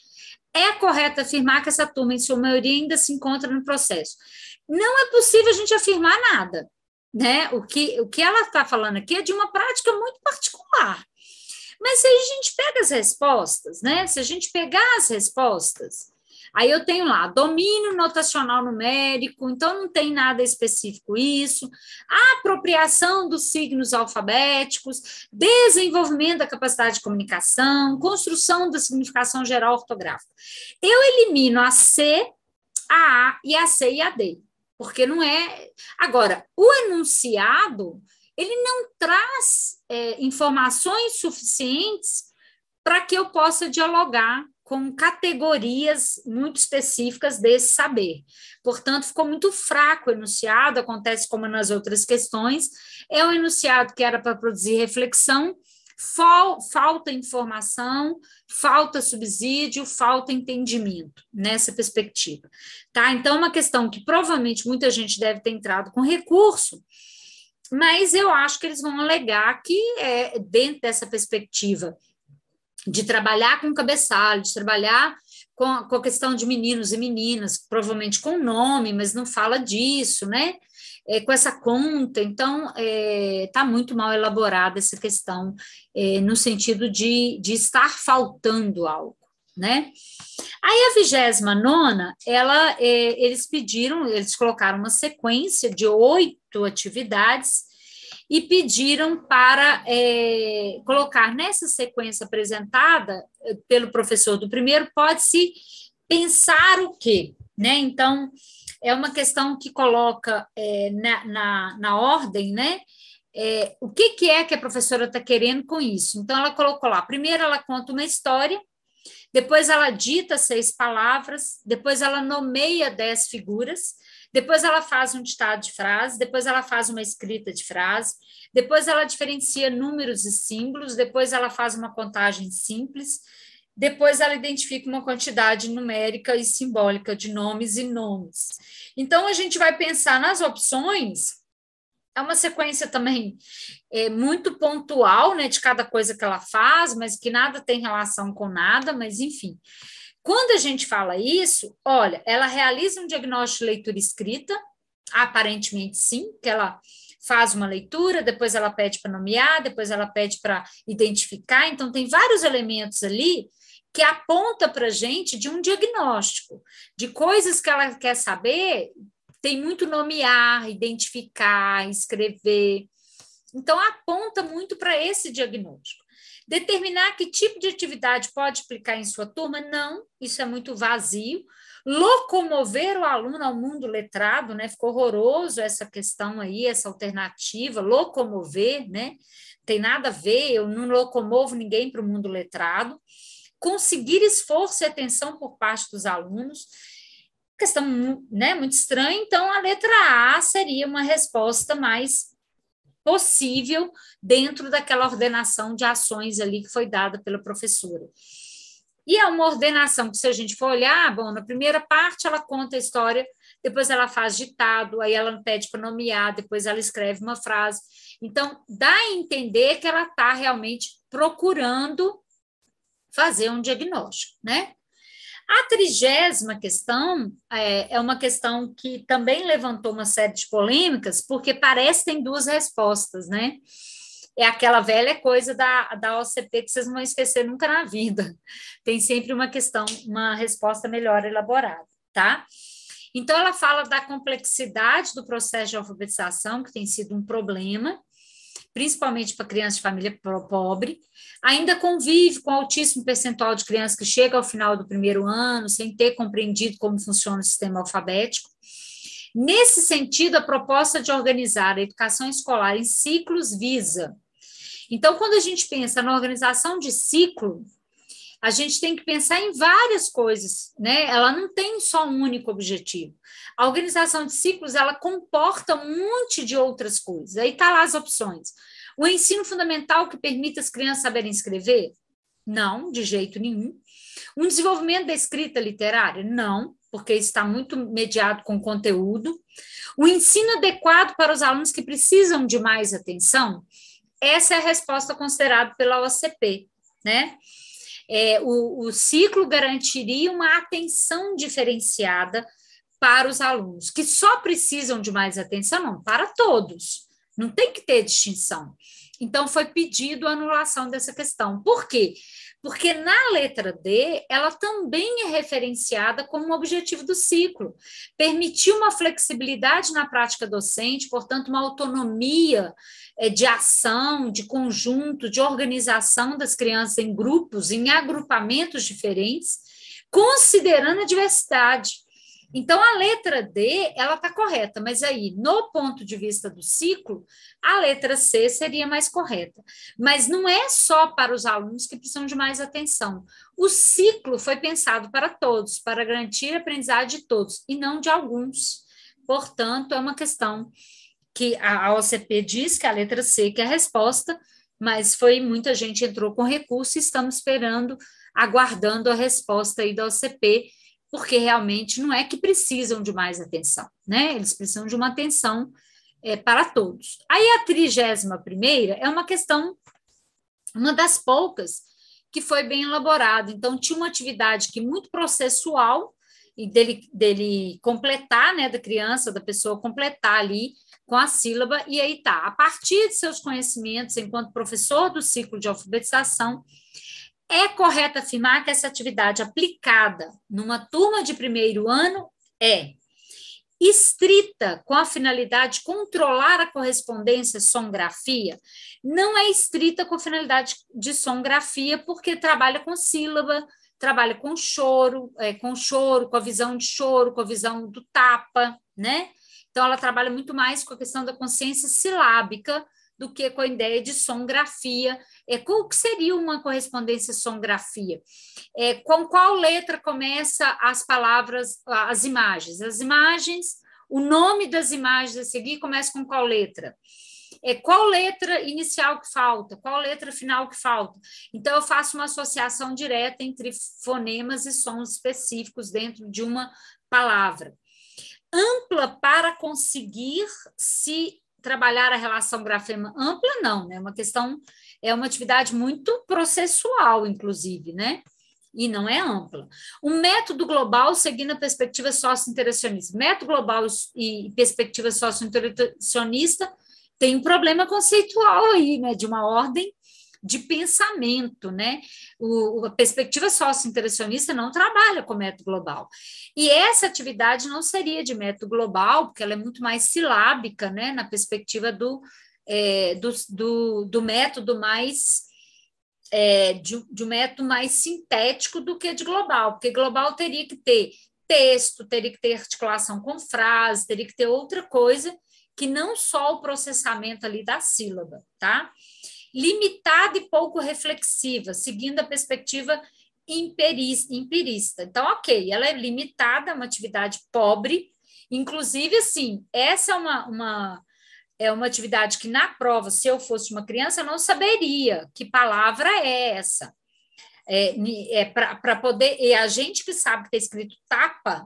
é correto afirmar que essa turma, em sua maioria, ainda se encontra no processo. Não é possível a gente afirmar nada, né? O que ela está falando aqui é de uma prática muito particular. Mas se a gente pega as respostas, né? Se a gente pegar as respostas, aí eu tenho lá, domínio notacional numérico, então não tem nada específico isso, a apropriação dos signos alfabéticos, desenvolvimento da capacidade de comunicação, construção da significação geral ortográfica. Eu elimino a C, a A e a C e a D, porque não é... Agora, o enunciado, ele não traz informações suficientes para que eu possa dialogar com categorias muito específicas desse saber. Portanto, ficou muito fraco o enunciado, acontece como nas outras questões, é um enunciado que era para produzir reflexão, falta informação, falta subsídio, falta entendimento nessa perspectiva. Tá? Então, é uma questão que provavelmente muita gente deve ter entrado com recurso, mas eu acho que eles vão alegar que, dentro dessa perspectiva de trabalhar com cabeçalho, de trabalhar com a questão de meninos e meninas, provavelmente com nome, mas não fala disso, né? Com essa conta, então está muito mal elaborada essa questão, no sentido de estar faltando algo, né? Aí a 29ª, eles colocaram uma sequência de 8 atividades e pediram para colocar nessa sequência apresentada pelo professor do primeiro, pode-se pensar o quê? Né? Então, é uma questão que coloca na ordem, né? O que é que a professora está querendo com isso? Então, ela colocou lá, primeiro ela conta uma história, depois ela dita 6 palavras, depois ela nomeia 10 figuras, depois ela faz um ditado de frase, depois ela faz uma escrita de frase, depois ela diferencia números e símbolos, depois ela faz uma contagem simples, depois ela identifica uma quantidade numérica e simbólica de nomes e nomes. Então, a gente vai pensar nas opções, é uma sequência também muito pontual, né, de cada coisa que ela faz, mas que nada tem relação com nada, mas enfim. Quando a gente fala isso, olha, ela realiza um diagnóstico de leitura escrita, aparentemente sim, que ela faz uma leitura, depois ela pede para nomear, depois ela pede para identificar, então tem vários elementos ali que aponta para a gente de um diagnóstico, de coisas que ela quer saber, tem muito nomear, identificar, escrever, então aponta muito para esse diagnóstico. Determinar que tipo de atividade pode aplicar em sua turma? Não, isso é muito vazio. Locomover o aluno ao mundo letrado, né? Ficou horroroso essa questão aí, essa alternativa, locomover, né? Tem nada a ver, eu não locomovo ninguém para o mundo letrado. Conseguir esforço e atenção por parte dos alunos, questão, né, muito estranha, então a letra A seria uma resposta mais possível dentro daquela ordenação de ações ali que foi dada pela professora. E é uma ordenação que, se a gente for olhar, bom, na primeira parte ela conta a história, depois ela faz ditado, aí ela pede para nomear, depois ela escreve uma frase. Então, dá a entender que ela está realmente procurando fazer um diagnóstico, né? A 30ª questão é uma questão que também levantou uma série de polêmicas, porque parece que tem 2 respostas, né? É aquela velha coisa da OCP que vocês não vão esquecer nunca na vida. Tem sempre uma questão, uma resposta melhor elaborada, tá? Então, ela fala da complexidade do processo de alfabetização, que tem sido um problema, principalmente para crianças de família pobre, ainda convive com altíssimo percentual de crianças que chegam ao final do primeiro ano sem ter compreendido como funciona o sistema alfabético. Nesse sentido, a proposta de organizar a educação escolar em ciclos visa. Então, quando a gente pensa na organização de ciclo, a gente tem que pensar em várias coisas, né? Ela não tem só um único objetivo. A organização de ciclos, ela comporta um monte de outras coisas. Aí tá lá as opções. O ensino fundamental que permite as crianças saberem escrever? Não, de jeito nenhum. Um desenvolvimento da escrita literária? Não, porque está muito mediado com conteúdo. O ensino adequado para os alunos que precisam de mais atenção? Essa é a resposta considerada pela OCP, né? O ciclo garantiria uma atenção diferenciada para os alunos, que só precisam de mais atenção, não, para todos. Não tem que ter distinção. Então, foi pedido a anulação dessa questão. Por quê? Porque na letra D, ela também é referenciada como um objetivo do ciclo. Permitir uma flexibilidade na prática docente, portanto, uma autonomia de ação, de conjunto, de organização das crianças em grupos, em agrupamentos diferentes, considerando a diversidade. Então, a letra D, ela está correta, mas aí, no ponto de vista do ciclo, a letra C seria mais correta. Mas não é só para os alunos que precisam de mais atenção. O ciclo foi pensado para todos, para garantir a aprendizagem de todos, e não de alguns. Portanto, é uma questão que a OCP diz que a letra C que é a resposta, mas muita gente entrou com recurso e estamos esperando, aguardando a resposta aí da OCP, porque realmente não é que precisam de mais atenção, né? Eles precisam de uma atenção para todos. Aí a 31ª é uma questão, uma das poucas que foi bem elaborada. Então, tinha uma atividade que muito processual, e dele completar, né, da criança, da pessoa completar ali com a sílaba, e aí tá, a partir de seus conhecimentos enquanto professor do ciclo de alfabetização, é correto afirmar que essa atividade aplicada numa turma de primeiro ano é estrita com a finalidade de controlar a correspondência songrafia? Não é estrita com a finalidade de songrafia, porque trabalha com sílaba, trabalha com choro, com a visão de choro, com a visão do tapa, né? Então, ela trabalha muito mais com a questão da consciência silábica do que com a ideia de songrafia. O que seria uma correspondência songrafia? Com qual letra começa as palavras, as imagens? As imagens, o nome das imagens a seguir começa com qual letra? Qual letra inicial que falta? Qual letra final que falta? Então, eu faço uma associação direta entre fonemas e sons específicos dentro de uma palavra. Ampla para conseguir se trabalhar a relação grafema ampla, não, né? É uma atividade muito processual, inclusive, né? E não é ampla. Um método global seguindo a perspectiva socio-interacionista. Método global e perspectiva socio-interacionista tem um problema conceitual aí, né? De uma ordem de pensamento, né? A perspectiva socio-interacionista não trabalha com método global. E essa atividade não seria de método global, porque ela é muito mais silábica, né? Na perspectiva do método mais de um método mais sintético do que de global, porque global teria que ter texto, teria que ter articulação com frase, teria que ter outra coisa que não só o processamento ali da sílaba, tá? Limitada e pouco reflexiva, seguindo a perspectiva empirista. Então, ok, ela é limitada, é uma atividade pobre, inclusive, assim, essa é uma atividade que na prova, se eu fosse uma criança, eu não saberia que palavra é essa. Para poder, e a gente que sabe que está escrito tapa,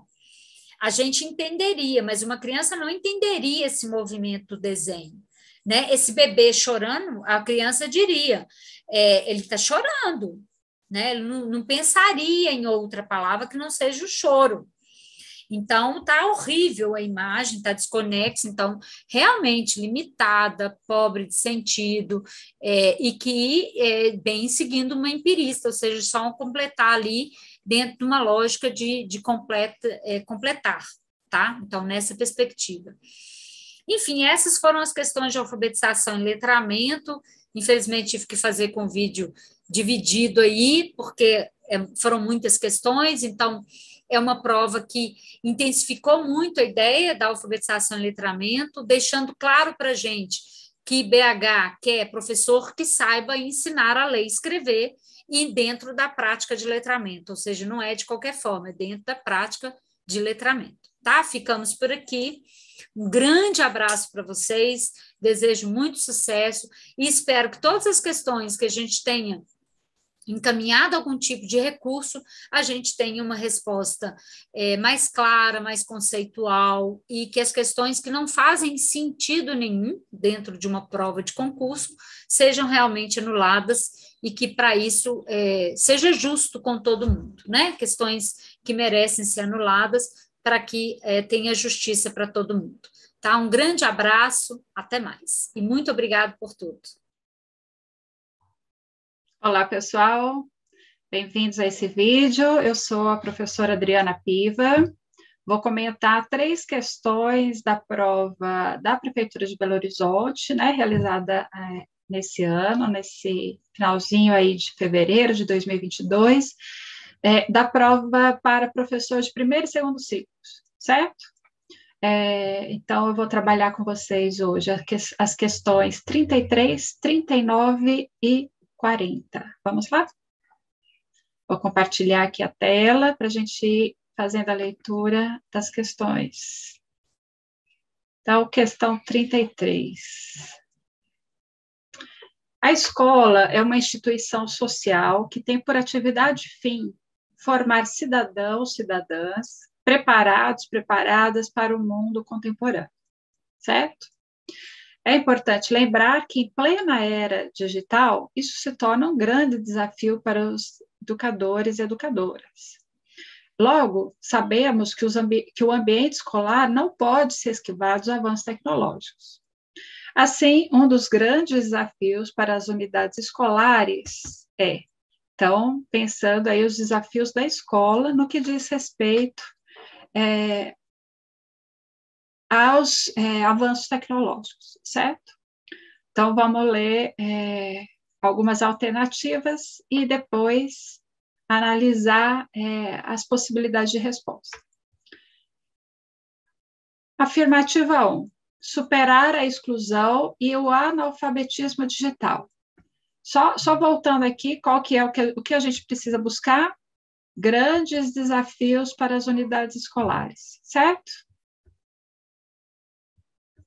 a gente entenderia, mas uma criança não entenderia esse movimento do desenho. Né? Esse bebê chorando, a criança diria, ele está chorando, né? Ele não pensaria em outra palavra que não seja o choro. Então, está horrível a imagem, está desconexa, então, realmente limitada, pobre de sentido, e que bem seguindo uma empirista, ou seja, só completar ali dentro de uma lógica de completar, tá? Então, nessa perspectiva. Enfim, essas foram as questões de alfabetização e letramento. Infelizmente, tive que fazer com vídeo dividido aí, porque foram muitas questões, então é uma prova que intensificou muito a ideia da alfabetização e letramento, deixando claro para a gente que BH quer professor que saiba ensinar a ler e escrever e dentro da prática de letramento, ou seja, não é de qualquer forma, é dentro da prática de letramento, tá? Ficamos por aqui. Um grande abraço para vocês, desejo muito sucesso e espero que todas as questões que a gente tenha encaminhado algum tipo de recurso, a gente tenha uma resposta mais clara, mais conceitual, e que as questões que não fazem sentido nenhum dentro de uma prova de concurso sejam realmente anuladas e que, para isso, seja justo com todo mundo, né? Questões que merecem ser anuladas para que tenha justiça para todo mundo. Tá? Um grande abraço, até mais. E muito obrigado por tudo. Olá, pessoal. Bem-vindos a esse vídeo. Eu sou a professora Adriana Piva. Vou comentar 3 questões da prova da Prefeitura de Belo Horizonte, né, realizada nesse ano, nesse finalzinho aí de fevereiro de 2022, da prova para professor de primeiro e segundo ciclos, certo? Então, eu vou trabalhar com vocês hoje as questões 33, 39 e 40. Vamos lá? Vou compartilhar aqui a tela para a gente ir fazendo a leitura das questões. Então, questão 33. A escola é uma instituição social que tem por atividade fim formar cidadãos, cidadãs, preparadas para o mundo contemporâneo, certo? É importante lembrar que, em plena era digital, isso se torna um grande desafio para os educadores e educadoras. Logo, sabemos que o ambiente escolar não pode se esquivar dos avanços tecnológicos. Assim, um dos grandes desafios para as unidades escolares então, pensando aí os desafios da escola no que diz respeito aos avanços tecnológicos, certo? Então, vamos ler algumas alternativas e depois analisar as possibilidades de resposta. Afirmativa 1. Superar a exclusão e o analfabetismo digital. Só voltando aqui, qual que é o que a gente precisa buscar? Grandes desafios para as unidades escolares, certo?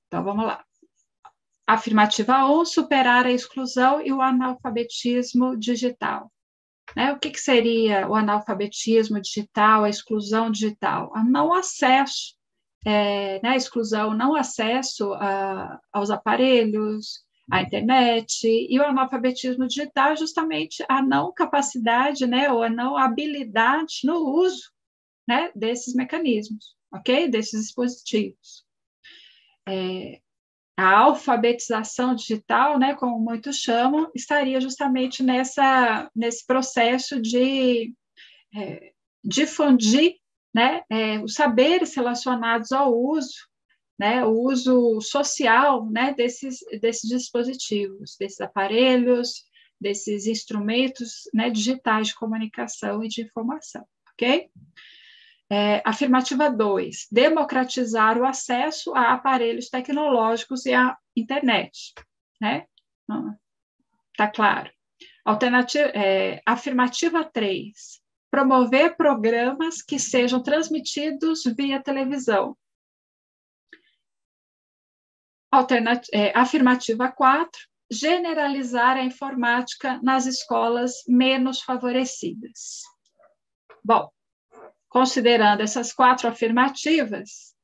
Então, vamos lá. Afirmativa 1, superar a exclusão e o analfabetismo digital. O que seria o analfabetismo digital, a exclusão digital? A não acesso, a exclusão, não acesso aos aparelhos, à internet, e o analfabetismo digital é justamente a não capacidade, ou a não habilidade no uso, desses mecanismos, ok? Desses dispositivos. A alfabetização digital, como muitos chamam, estaria justamente nesse processo de difundir os saberes relacionados ao uso, o uso social desses dispositivos, desses aparelhos, desses instrumentos digitais de comunicação e de informação, ok? Afirmativa 2, democratizar o acesso a aparelhos tecnológicos e à internet, Tá claro. Afirmativa 3, promover programas que sejam transmitidos via televisão. Afirmativa 4, generalizar a informática nas escolas menos favorecidas. Bom, considerando essas 4 afirmativas,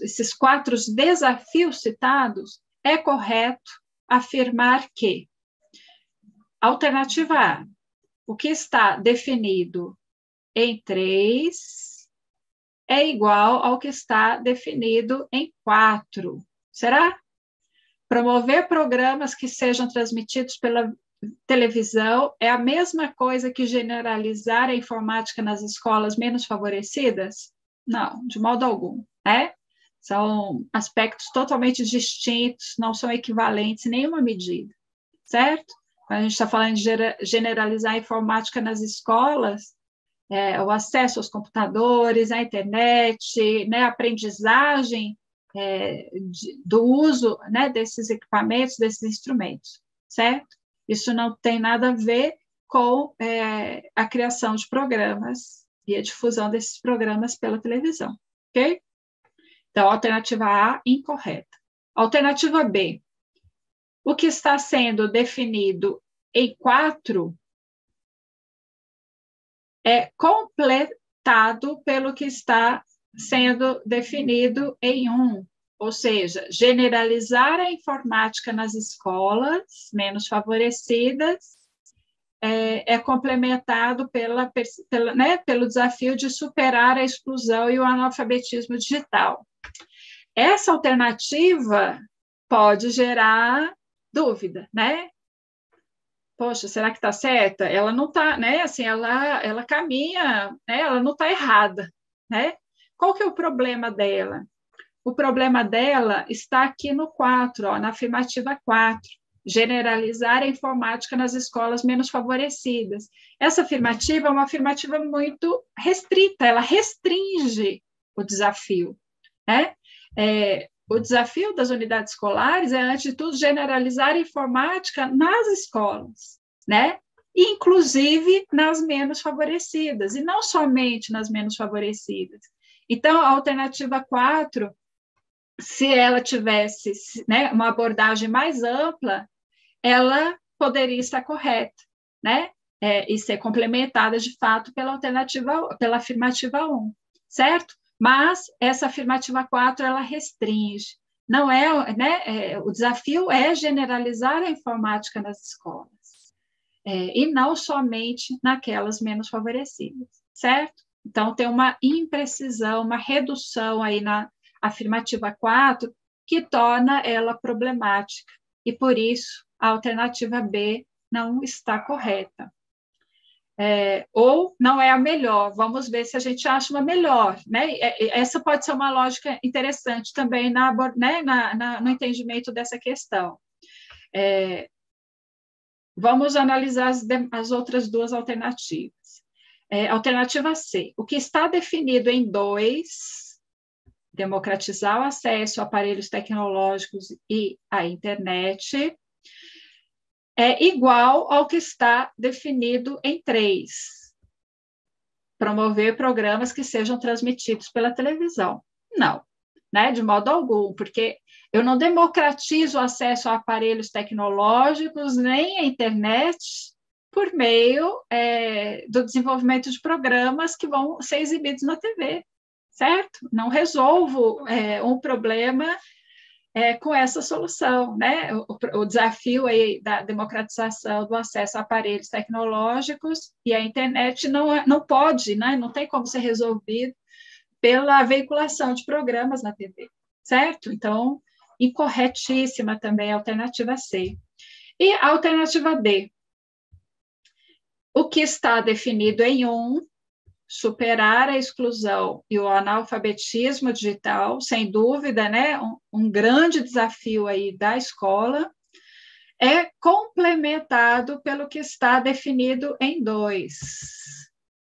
esses 4 desafios citados, é correto afirmar que, alternativa A, o que está definido em 3 é igual ao que está definido em 4. Será? Promover programas que sejam transmitidos pela televisão é a mesma coisa que generalizar a informática nas escolas menos favorecidas? Não, de modo algum, São aspectos totalmente distintos, não são equivalentes em nenhuma medida, certo? Quando a gente está falando de generalizar a informática nas escolas, o acesso aos computadores, à internet, a aprendizagem do uso desses equipamentos, desses instrumentos, certo? Isso não tem nada a ver com a criação de programas e a difusão desses programas pela televisão, ok? Então, alternativa A, incorreta. Alternativa B, o que está sendo definido em 4 é completado pelo que está sendo definido em 1, ou seja, generalizar a informática nas escolas menos favorecidas complementado pelo desafio de superar a exclusão e o analfabetismo digital. Essa alternativa pode gerar dúvida, né? Poxa, será que está certa? Ela não está, né? Assim, ela caminha, né? Ela não está errada, né? Qual que é o problema dela? O problema dela está aqui no 4, ó, na afirmativa 4. Generalizar a informática nas escolas menos favorecidas. Essa afirmativa é uma afirmativa muito restrita, ela restringe o desafio, né? O desafio das unidades escolares é, antes de tudo, generalizar a informática nas escolas, né? Inclusive nas menos favorecidas, e não somente nas menos favorecidas. Então, a alternativa 4, se ela tivesse, né, uma abordagem mais ampla, ela poderia estar correta, né? E ser complementada, de fato, pela afirmativa 1, certo? Mas essa afirmativa 4, ela restringe. Não é, né? O desafio é generalizar a informática nas escolas, e não somente naquelas menos favorecidas, certo? Então, tem uma imprecisão, uma redução aí na afirmativa 4, que torna ela problemática, e por isso a alternativa B não está correta. Ou não é a melhor, vamos ver se a gente acha uma melhor, né? Essa pode ser uma lógica interessante também no entendimento dessa questão. Vamos analisar as outras 2 alternativas. Alternativa C, o que está definido em 2, democratizar o acesso a aparelhos tecnológicos e à internet, é igual ao que está definido em 3, promover programas que sejam transmitidos pela televisão. Não, né, de modo algum, porque eu não democratizo o acesso a aparelhos tecnológicos nem à internet por meio do desenvolvimento de programas que vão ser exibidos na TV, certo? Não resolvo um problema com essa solução, né? O desafio aí da democratização do acesso a aparelhos tecnológicos e à internet não pode, né? Não tem como ser resolvido pela veiculação de programas na TV, certo? Então, incorretíssima também a alternativa C. E a alternativa D, o que está definido em 1, superar a exclusão e o analfabetismo digital, sem dúvida, né, um grande desafio aí da escola, é complementado pelo que está definido em 2,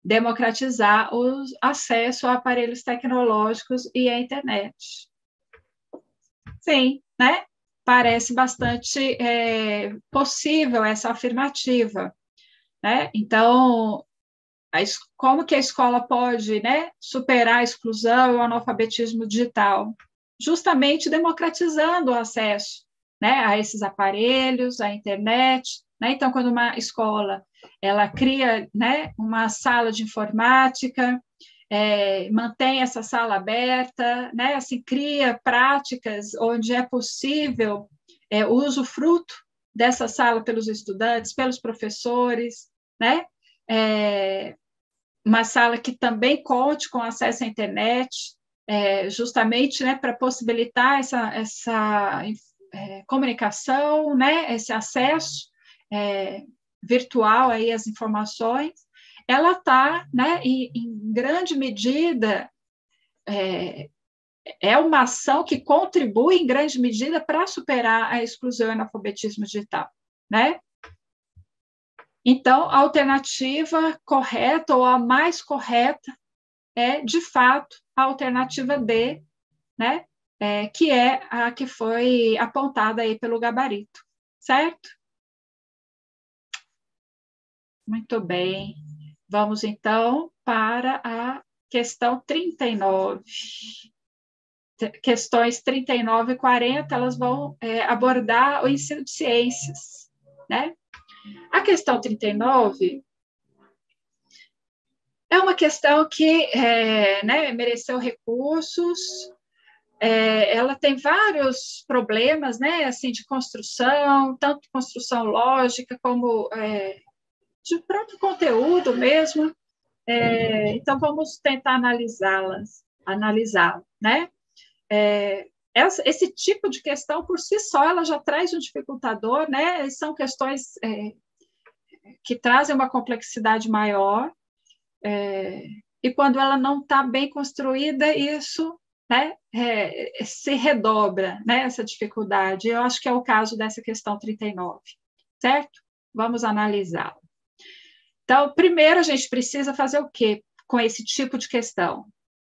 democratizar o acesso a aparelhos tecnológicos e à internet. Sim, né? Parece bastante possível essa afirmativa, né? Então, como que a escola pode, né, superar a exclusão e o analfabetismo digital? Justamente democratizando o acesso, né, a esses aparelhos, à internet, né? Então, quando uma escola ela cria, né, uma sala de informática, mantém essa sala aberta, né, assim, cria práticas onde é possível o usufruto dessa sala pelos estudantes, pelos professores, né? Uma sala que também conte com acesso à internet, justamente, né, para possibilitar essa comunicação, né, esse acesso virtual aí às informações, ela está, né, em grande medida, uma ação que contribui em grande medida para superar a exclusão e o analfabetismo digital, né? Então, a alternativa correta, ou a mais correta, é, de fato, a alternativa D, né? Que é a que foi apontada aí pelo gabarito, certo? Muito bem. Vamos, então, para a questão 39. Questões 39 e 40, elas vão abordar o ensino de ciências, né? A questão 39 é uma questão que mereceu recursos, ela tem vários problemas, né, assim, de construção, tanto construção lógica como de próprio conteúdo mesmo. Então, vamos tentar analisá-la, né? Esse tipo de questão, por si só, ela já traz um dificultador, né? São questões que trazem uma complexidade maior, e quando ela não está bem construída, isso, né, se redobra, né, essa dificuldade. Eu acho que é o caso dessa questão 39, certo? Vamos analisá-la. Então, primeiro, a gente precisa fazer o quê com esse tipo de questão?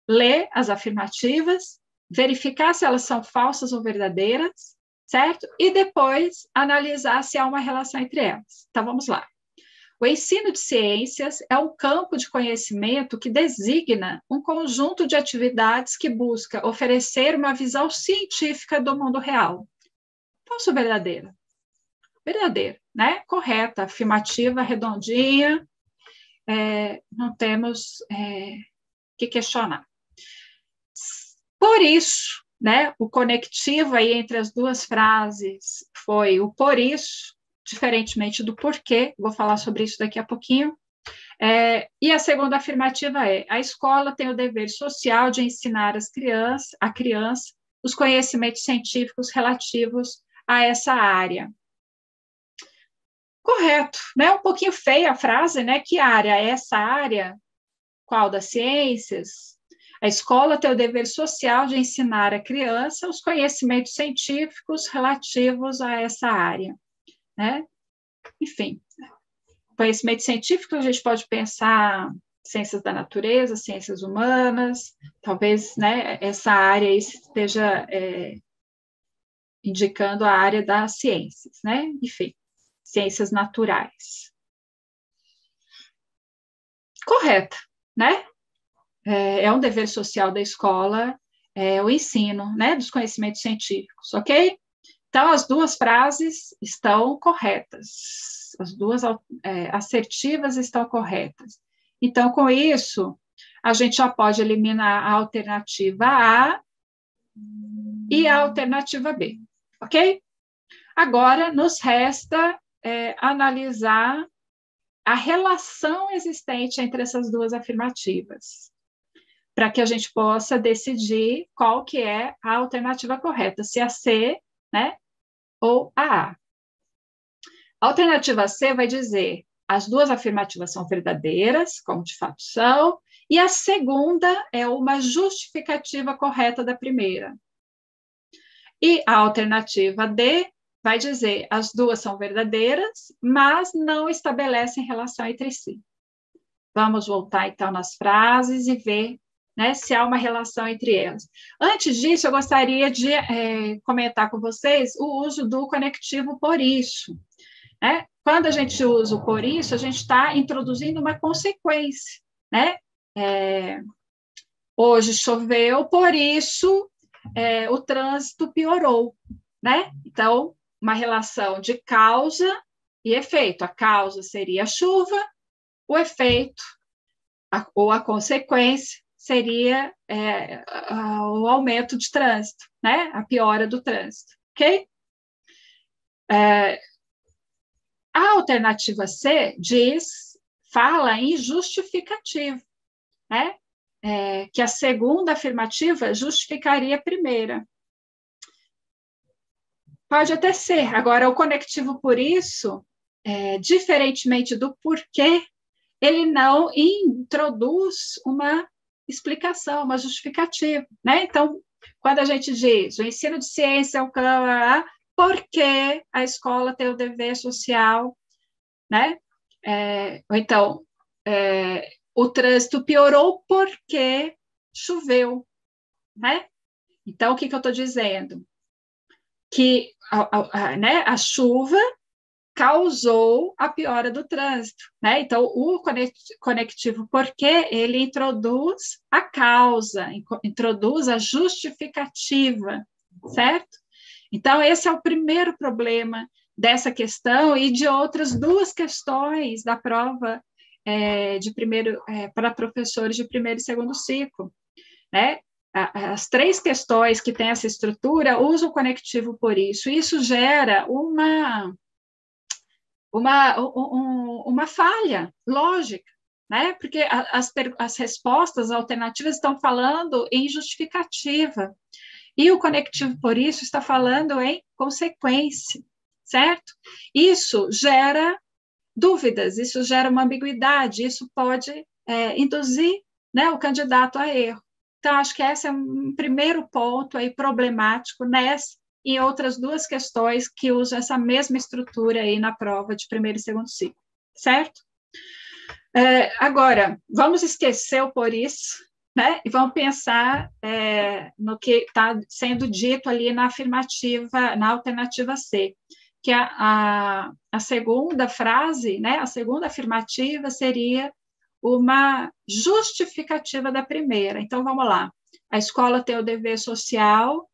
Ler as afirmativas, verificar se elas são falsas ou verdadeiras, certo? E depois analisar se há uma relação entre elas. Então, vamos lá. O ensino de ciências é um campo de conhecimento que designa um conjunto de atividades que busca oferecer uma visão científica do mundo real. Falso ou verdadeira? Verdadeira, né? Correta, afirmativa, redondinha, não temos que questionar. Por isso, né, o conectivo aí entre as duas frases foi o por isso, diferentemente do porquê, vou falar sobre isso daqui a pouquinho. E a segunda afirmativa é: a escola tem o dever social de ensinar a criança os conhecimentos científicos relativos a essa área. Correto, né? Um pouquinho feia a frase, né? Que área é essa área? Qual das ciências? A escola tem o dever social de ensinar a criança os conhecimentos científicos relativos a essa área, né? Enfim, conhecimento científico, a gente pode pensar ciências da natureza, ciências humanas, talvez, né, essa área aí esteja indicando a área das ciências, né? Enfim, ciências naturais. Correta, né? É um dever social da escola, o ensino, né, dos conhecimentos científicos, ok? Então, as duas frases estão corretas, as duas assertivas estão corretas. Então, com isso, a gente já pode eliminar a alternativa A e a alternativa B, ok? Agora, nos resta analisar a relação existente entre essas duas afirmativas, para que a gente possa decidir qual que é a alternativa correta, se a C, né, ou a A. A alternativa C vai dizer: as duas afirmativas são verdadeiras, como de fato são, e a segunda é uma justificativa correta da primeira. E a alternativa D vai dizer: as duas são verdadeiras, mas não estabelecem relação entre si. Vamos voltar, então, nas frases e ver, né, se há uma relação entre elas. Antes disso, eu gostaria de comentar com vocês o uso do conectivo por isso, né? Quando a gente usa o por isso, a gente está introduzindo uma consequência, né? Hoje choveu, por isso o trânsito piorou, né? Então, uma relação de causa e efeito. A causa seria a chuva, o efeito ou a consequência seria o aumento de trânsito, né? A piora do trânsito, ok? A alternativa C fala em justificativo, né? Que a segunda afirmativa justificaria a primeira. Pode até ser. Agora, o conectivo por isso, diferentemente do porquê, ele não introduz uma explicação, uma justificativa, né? Então, quando a gente diz o ensino de ciência é o porque a escola tem o dever social, né? Ou então, o trânsito piorou porque choveu, né? Então, o que eu estou dizendo? Que né, a chuva causou a piora do trânsito, né? Então, o conectivo porquê, ele introduz a causa, introduz a justificativa, certo? Então, esse é o primeiro problema dessa questão e de outras duas questões da prova para professores de primeiro e segundo ciclo, né? As três questões que têm essa estrutura usam o conectivo por isso. Isso gera uma falha lógica, né? Porque as respostas alternativas estão falando em justificativa, e o conectivo por isso está falando em consequência, certo? Isso gera dúvidas, isso gera uma ambiguidade, isso pode induzir, né, o candidato a erro. Então, acho que esse é um primeiro ponto aí problemático em outras duas questões que usam essa mesma estrutura aí na prova de primeiro e segundo ciclo, certo? Agora, vamos esquecer o por isso, né? E vamos pensar no que está sendo dito ali na alternativa C, que a segunda frase, né? A segunda afirmativa seria uma justificativa da primeira. Então, vamos lá. A escola tem o dever social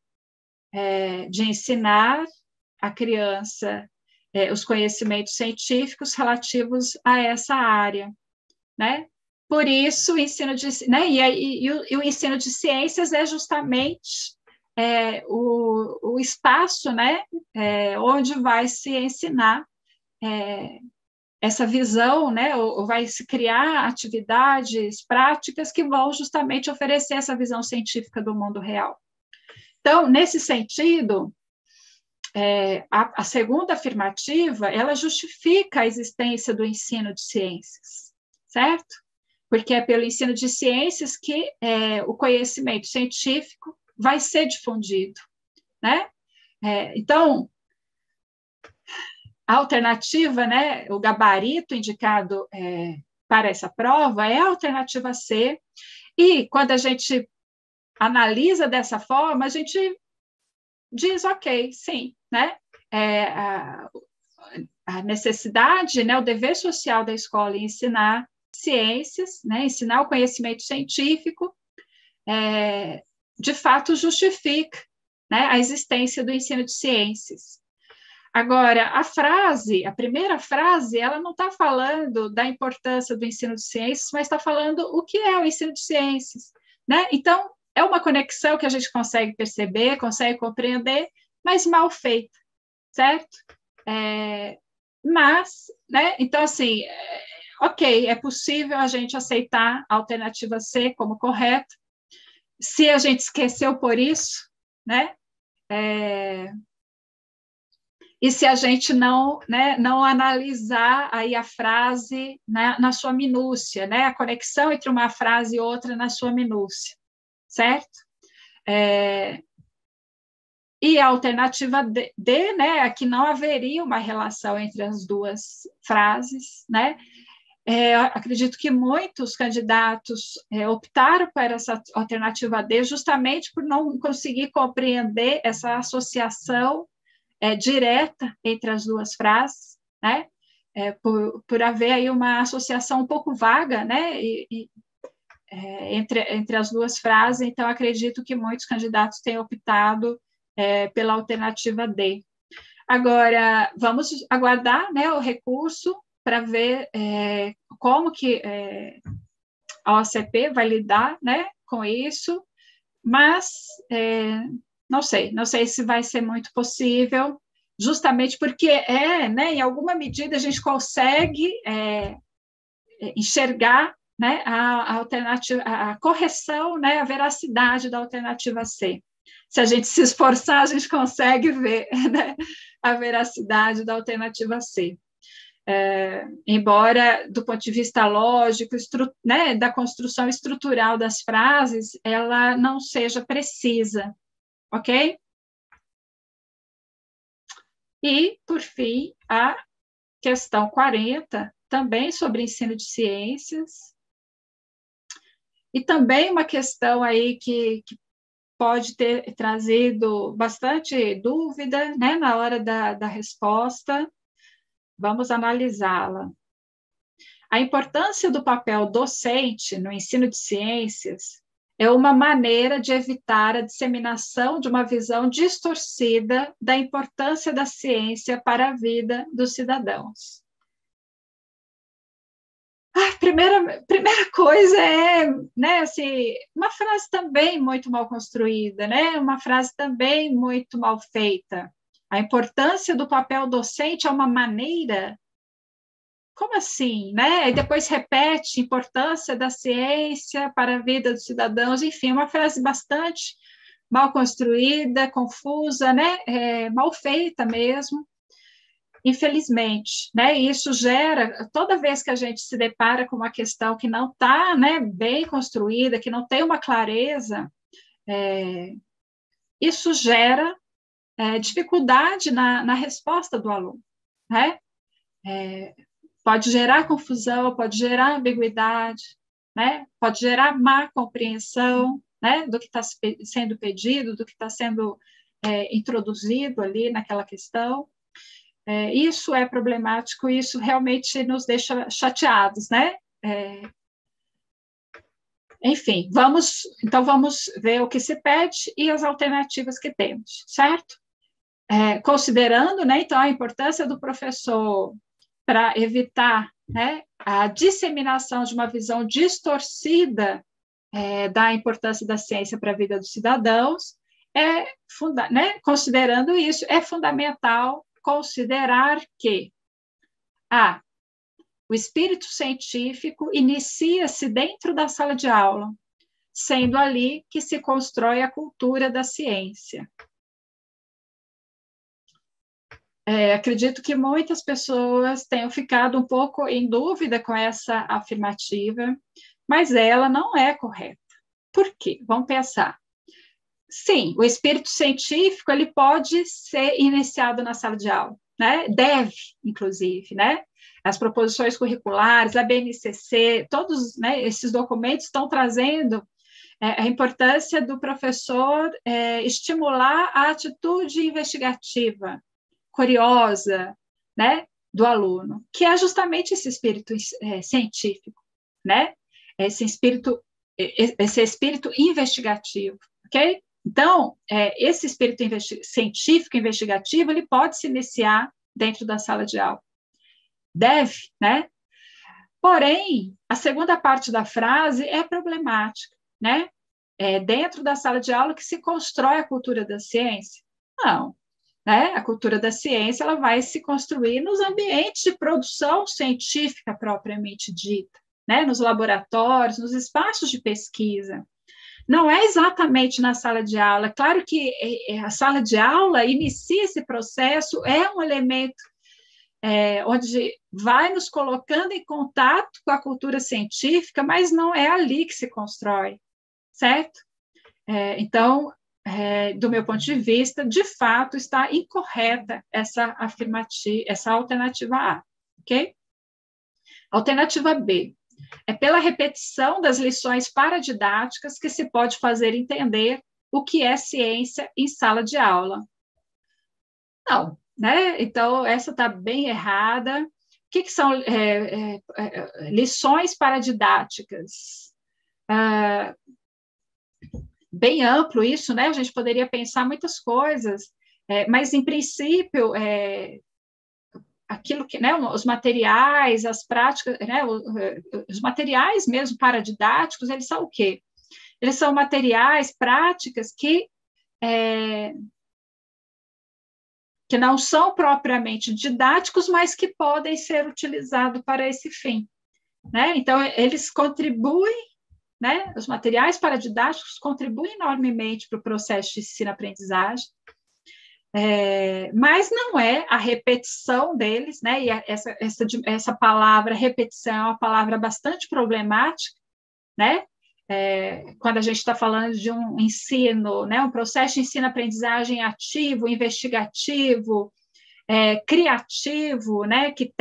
de ensinar a criança os conhecimentos científicos relativos a essa área, né? Por isso, o ensino de, né? E o ensino de ciências é justamente o espaço, né? Onde vai se ensinar essa visão, né? Ou vai se criar atividades práticas que vão justamente oferecer essa visão científica do mundo real. Então, nesse sentido, a segunda afirmativa, ela justifica a existência do ensino de ciências, certo? Porque é pelo ensino de ciências que o conhecimento científico vai ser difundido, né? Então, a alternativa, né, o gabarito indicado para essa prova é a alternativa C, e quando a gente analisa dessa forma, a gente diz, ok, sim, né? A necessidade, né, o dever social da escola em ensinar ciências, né, ensinar o conhecimento científico, de fato justifica, né, a existência do ensino de ciências. Agora, a primeira frase, ela não está falando da importância do ensino de ciências, mas está falando o que é o ensino de ciências, né? Então, é uma conexão que a gente consegue perceber, consegue compreender, mas mal feita, certo? Mas, né? Então, assim, ok, é possível a gente aceitar a alternativa C como correta, se a gente esqueceu por isso, né? E se a gente não analisar aí a frase, né, na sua minúcia, né? A conexão entre uma frase e outra na sua minúcia, certo? E a alternativa D, né, é que não haveria uma relação entre as duas frases, né? Acredito que muitos candidatos optaram por essa alternativa D justamente por não conseguir compreender essa associação direta entre as duas frases, né? Por haver aí uma associação um pouco vaga, né? Entre as duas frases, então acredito que muitos candidatos têm optado pela alternativa D. Agora, vamos aguardar, né, o recurso para ver como que a OCP vai lidar, né, com isso, mas não sei se vai ser muito possível, justamente porque né, em alguma medida a gente consegue enxergar, né, a alternativa, a correção, né, a veracidade da alternativa C. Se a gente se esforçar, a gente consegue ver, né, a veracidade da alternativa C. Embora, do ponto de vista lógico, né, da construção estrutural das frases, ela não seja precisa, ok? E, por fim, a questão 40, também sobre ensino de ciências, e também uma questão aí que pode ter trazido bastante dúvida, né, na hora da resposta. vamos analisá-la. A importância do papel docente no ensino de ciências é uma maneira de evitar a disseminação de uma visão distorcida da importância da ciência para a vida dos cidadãos. A primeira coisa é, né, assim, uma frase também muito mal construída, né, uma frase também muito mal feita. A importância do papel docente é uma maneira. Como assim, né? E depois repete importância da ciência para a vida dos cidadãos, enfim, uma frase bastante mal construída, confusa, né? Mal feita mesmo, infelizmente, né? E isso gera, toda vez que a gente se depara com uma questão que não está, né, bem construída, que não tem uma clareza, isso gera dificuldade na resposta do aluno, né? Pode gerar confusão, pode gerar ambiguidade, né? Pode gerar má compreensão, né? Do que está sendo pedido, do que está sendo introduzido ali naquela questão. Isso é problemático, isso realmente nos deixa chateados, né? Enfim, então vamos ver o que se pede e as alternativas que temos, certo? Considerando, né, então, a importância do professor para evitar, né, a disseminação de uma visão distorcida da importância da ciência para a vida dos cidadãos, né, considerando isso, é fundamental considerar que o espírito científico inicia-se dentro da sala de aula, sendo ali que se constrói a cultura da ciência. Acredito que muitas pessoas tenham ficado um pouco em dúvida com essa afirmativa, mas ela não é correta. Por quê? Vamos pensar. Sim, o espírito científico ele pode ser iniciado na sala de aula, né? Deve, inclusive, né? As proposições curriculares, a BNCC, todos, né, esses documentos estão trazendo a importância do professor estimular a atitude investigativa, curiosa, né, do aluno, que é justamente esse espírito científico, né? Esse espírito investigativo, ok? Então, esse espírito científico investigativo, ele pode se iniciar dentro da sala de aula. Deve, né? Porém, a segunda parte da frase é problemática, né? Dentro da sala de aula que se constrói a cultura da ciência? Não, né? A cultura da ciência ela vai se construir nos ambientes de produção científica propriamente dita, né? Nos laboratórios, nos espaços de pesquisa. Não é exatamente na sala de aula. Claro que a sala de aula inicia esse processo, é um elemento onde vai nos colocando em contato com a cultura científica, mas não é ali que se constrói, certo? Então, do meu ponto de vista, de fato, está incorreta essa alternativa A, ok? Alternativa B. É pela repetição das lições paradidáticas que se pode fazer entender o que é ciência em sala de aula. Não, né? Então, essa está bem errada. O que são lições paradidáticas? Bem amplo isso, né? A gente poderia pensar muitas coisas, mas, em princípio, aquilo que, né, os materiais, as práticas, né, os materiais mesmo paradidáticos, eles são o quê? Eles são materiais, práticas que não são propriamente didáticos, mas que podem ser utilizados para esse fim, né? Então, eles contribuem, né, os materiais paradidáticos contribuem enormemente para o processo de ensino-aprendizagem, mas não é a repetição deles, né? E essa palavra repetição é uma palavra bastante problemática, né? Quando a gente está falando de um ensino, né? Um processo de ensino-aprendizagem ativo, investigativo, criativo, né? Que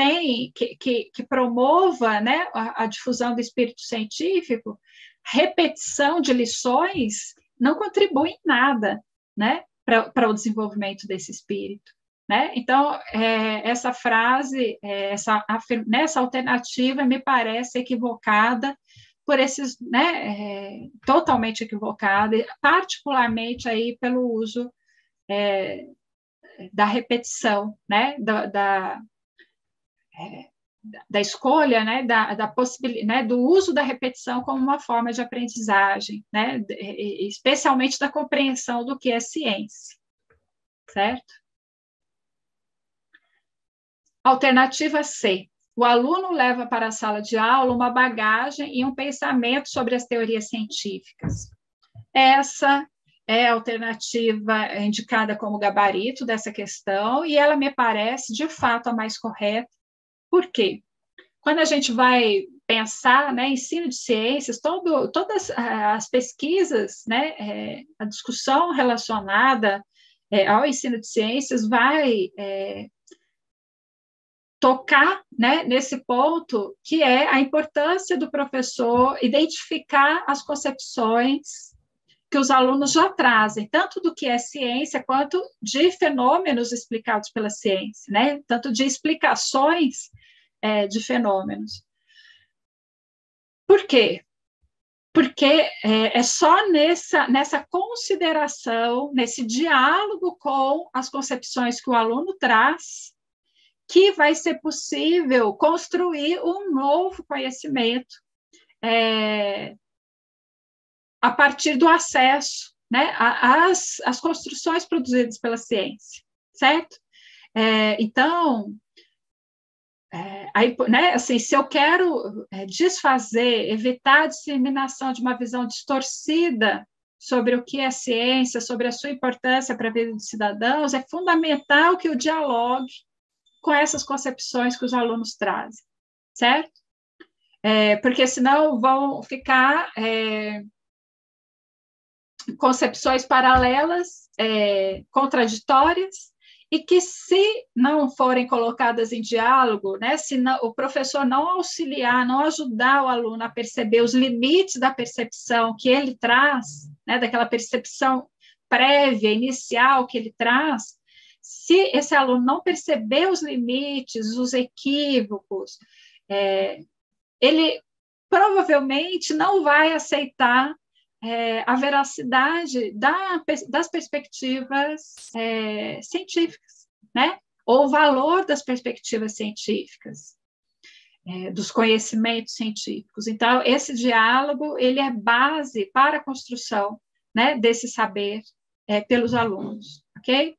promova, né, a difusão do espírito científico, repetição de lições não contribui em nada, né? Para o desenvolvimento desse espírito, né? Então, essa frase, essa alternativa me parece equivocada por esses, né, totalmente equivocada, particularmente aí pelo uso da repetição, né, da escolha, né, da possibilidade, né, do uso da repetição como uma forma de aprendizagem, né, especialmente da compreensão do que é ciência, certo? Alternativa C. O aluno leva para a sala de aula uma bagagem e um pensamento sobre as teorias científicas. Essa é a alternativa indicada como gabarito dessa questão, e ela me parece, de fato, a mais correta. Por quê? Quando a gente vai pensar, né, ensino de ciências, todas as pesquisas, né, a discussão relacionada ao ensino de ciências vai tocar, né, nesse ponto, que é a importância do professor identificar as concepções que os alunos já trazem, tanto do que é ciência, quanto de fenômenos explicados pela ciência, né? Tanto de explicações de fenômenos. Por quê? Porque é só nessa consideração, nesse diálogo com as concepções que o aluno traz, que vai ser possível construir um novo conhecimento a partir do acesso, né, às construções produzidas pela ciência, certo? Então, aí, né, assim, se eu quero desfazer, evitar a disseminação de uma visão distorcida sobre o que é ciência, sobre a sua importância para a vida dos cidadãos, é fundamental que o dialogue com essas concepções que os alunos trazem, certo? Porque senão vão ficar concepções paralelas, contraditórias, e que, se não forem colocadas em diálogo, né, se não, o professor não auxiliar, não ajudar o aluno a perceber os limites da percepção que ele traz, né, daquela percepção prévia, inicial que ele traz, se esse aluno não perceber os limites, os equívocos, ele provavelmente não vai aceitar a veracidade das perspectivas científicas, né? Ou o valor das perspectivas científicas, dos conhecimentos científicos. Então, esse diálogo, ele é base para a construção, né, desse saber pelos alunos, ok?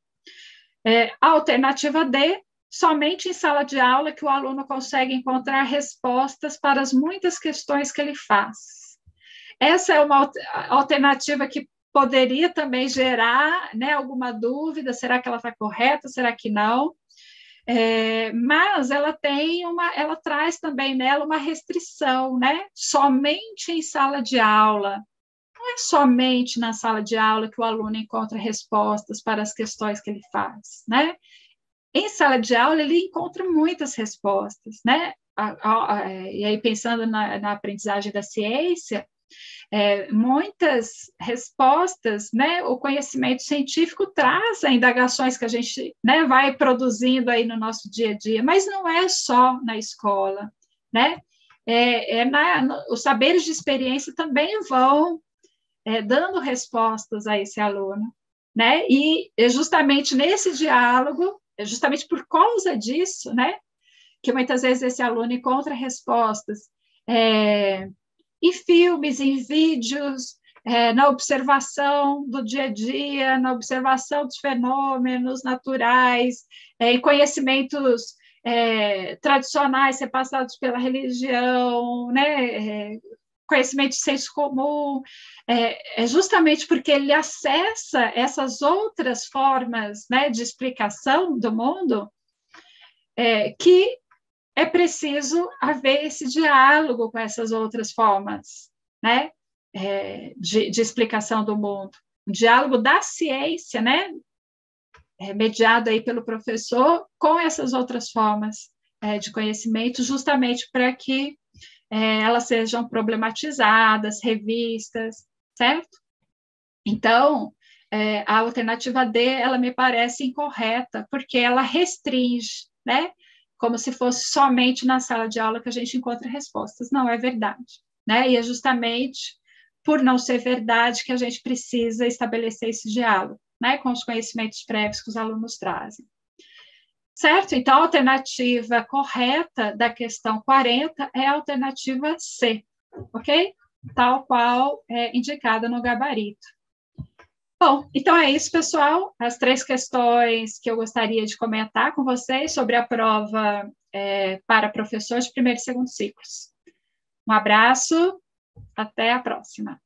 A alternativa D, somente em sala de aula que o aluno consegue encontrar respostas para as muitas questões que ele faz. Essa é uma alternativa que poderia também gerar, né, alguma dúvida, será que ela está correta, será que não? Mas ela traz também nela uma restrição, né? Somente em sala de aula. Não é somente na sala de aula que o aluno encontra respostas para as questões que ele faz, né? Em sala de aula, ele encontra muitas respostas, né? E aí, pensando na aprendizagem da ciência, muitas respostas, né, o conhecimento científico traz indagações que a gente, né, vai produzindo aí no nosso dia a dia, mas não é só na escola, né? Os saberes de experiência também vão dando respostas a esse aluno, né? E é justamente nesse diálogo, é justamente por causa disso, né, que muitas vezes esse aluno encontra respostas em filmes, em vídeos, na observação do dia a dia, na observação dos fenômenos naturais, em conhecimentos tradicionais repassados pela religião, né, conhecimento de senso comum, é justamente porque ele acessa essas outras formas, né, de explicação do mundo, que é preciso haver esse diálogo com essas outras formas, né, de explicação do mundo. Um diálogo da ciência, né, mediado aí pelo professor, com essas outras formas de conhecimento, justamente para que elas sejam problematizadas, revistas, certo? Então, a alternativa D, ela me parece incorreta, porque ela restringe, né? Como se fosse somente na sala de aula que a gente encontra respostas. Não é verdade, né? E é justamente por não ser verdade que a gente precisa estabelecer esse diálogo, né? Com os conhecimentos prévios que os alunos trazem. Certo? Então, a alternativa correta da questão 40 é a alternativa C, ok? Tal qual é indicada no gabarito. Bom, então é isso, pessoal. As 3 questões que eu gostaria de comentar com vocês sobre a prova para professores de primeiro e segundo ciclos. Um abraço, até a próxima.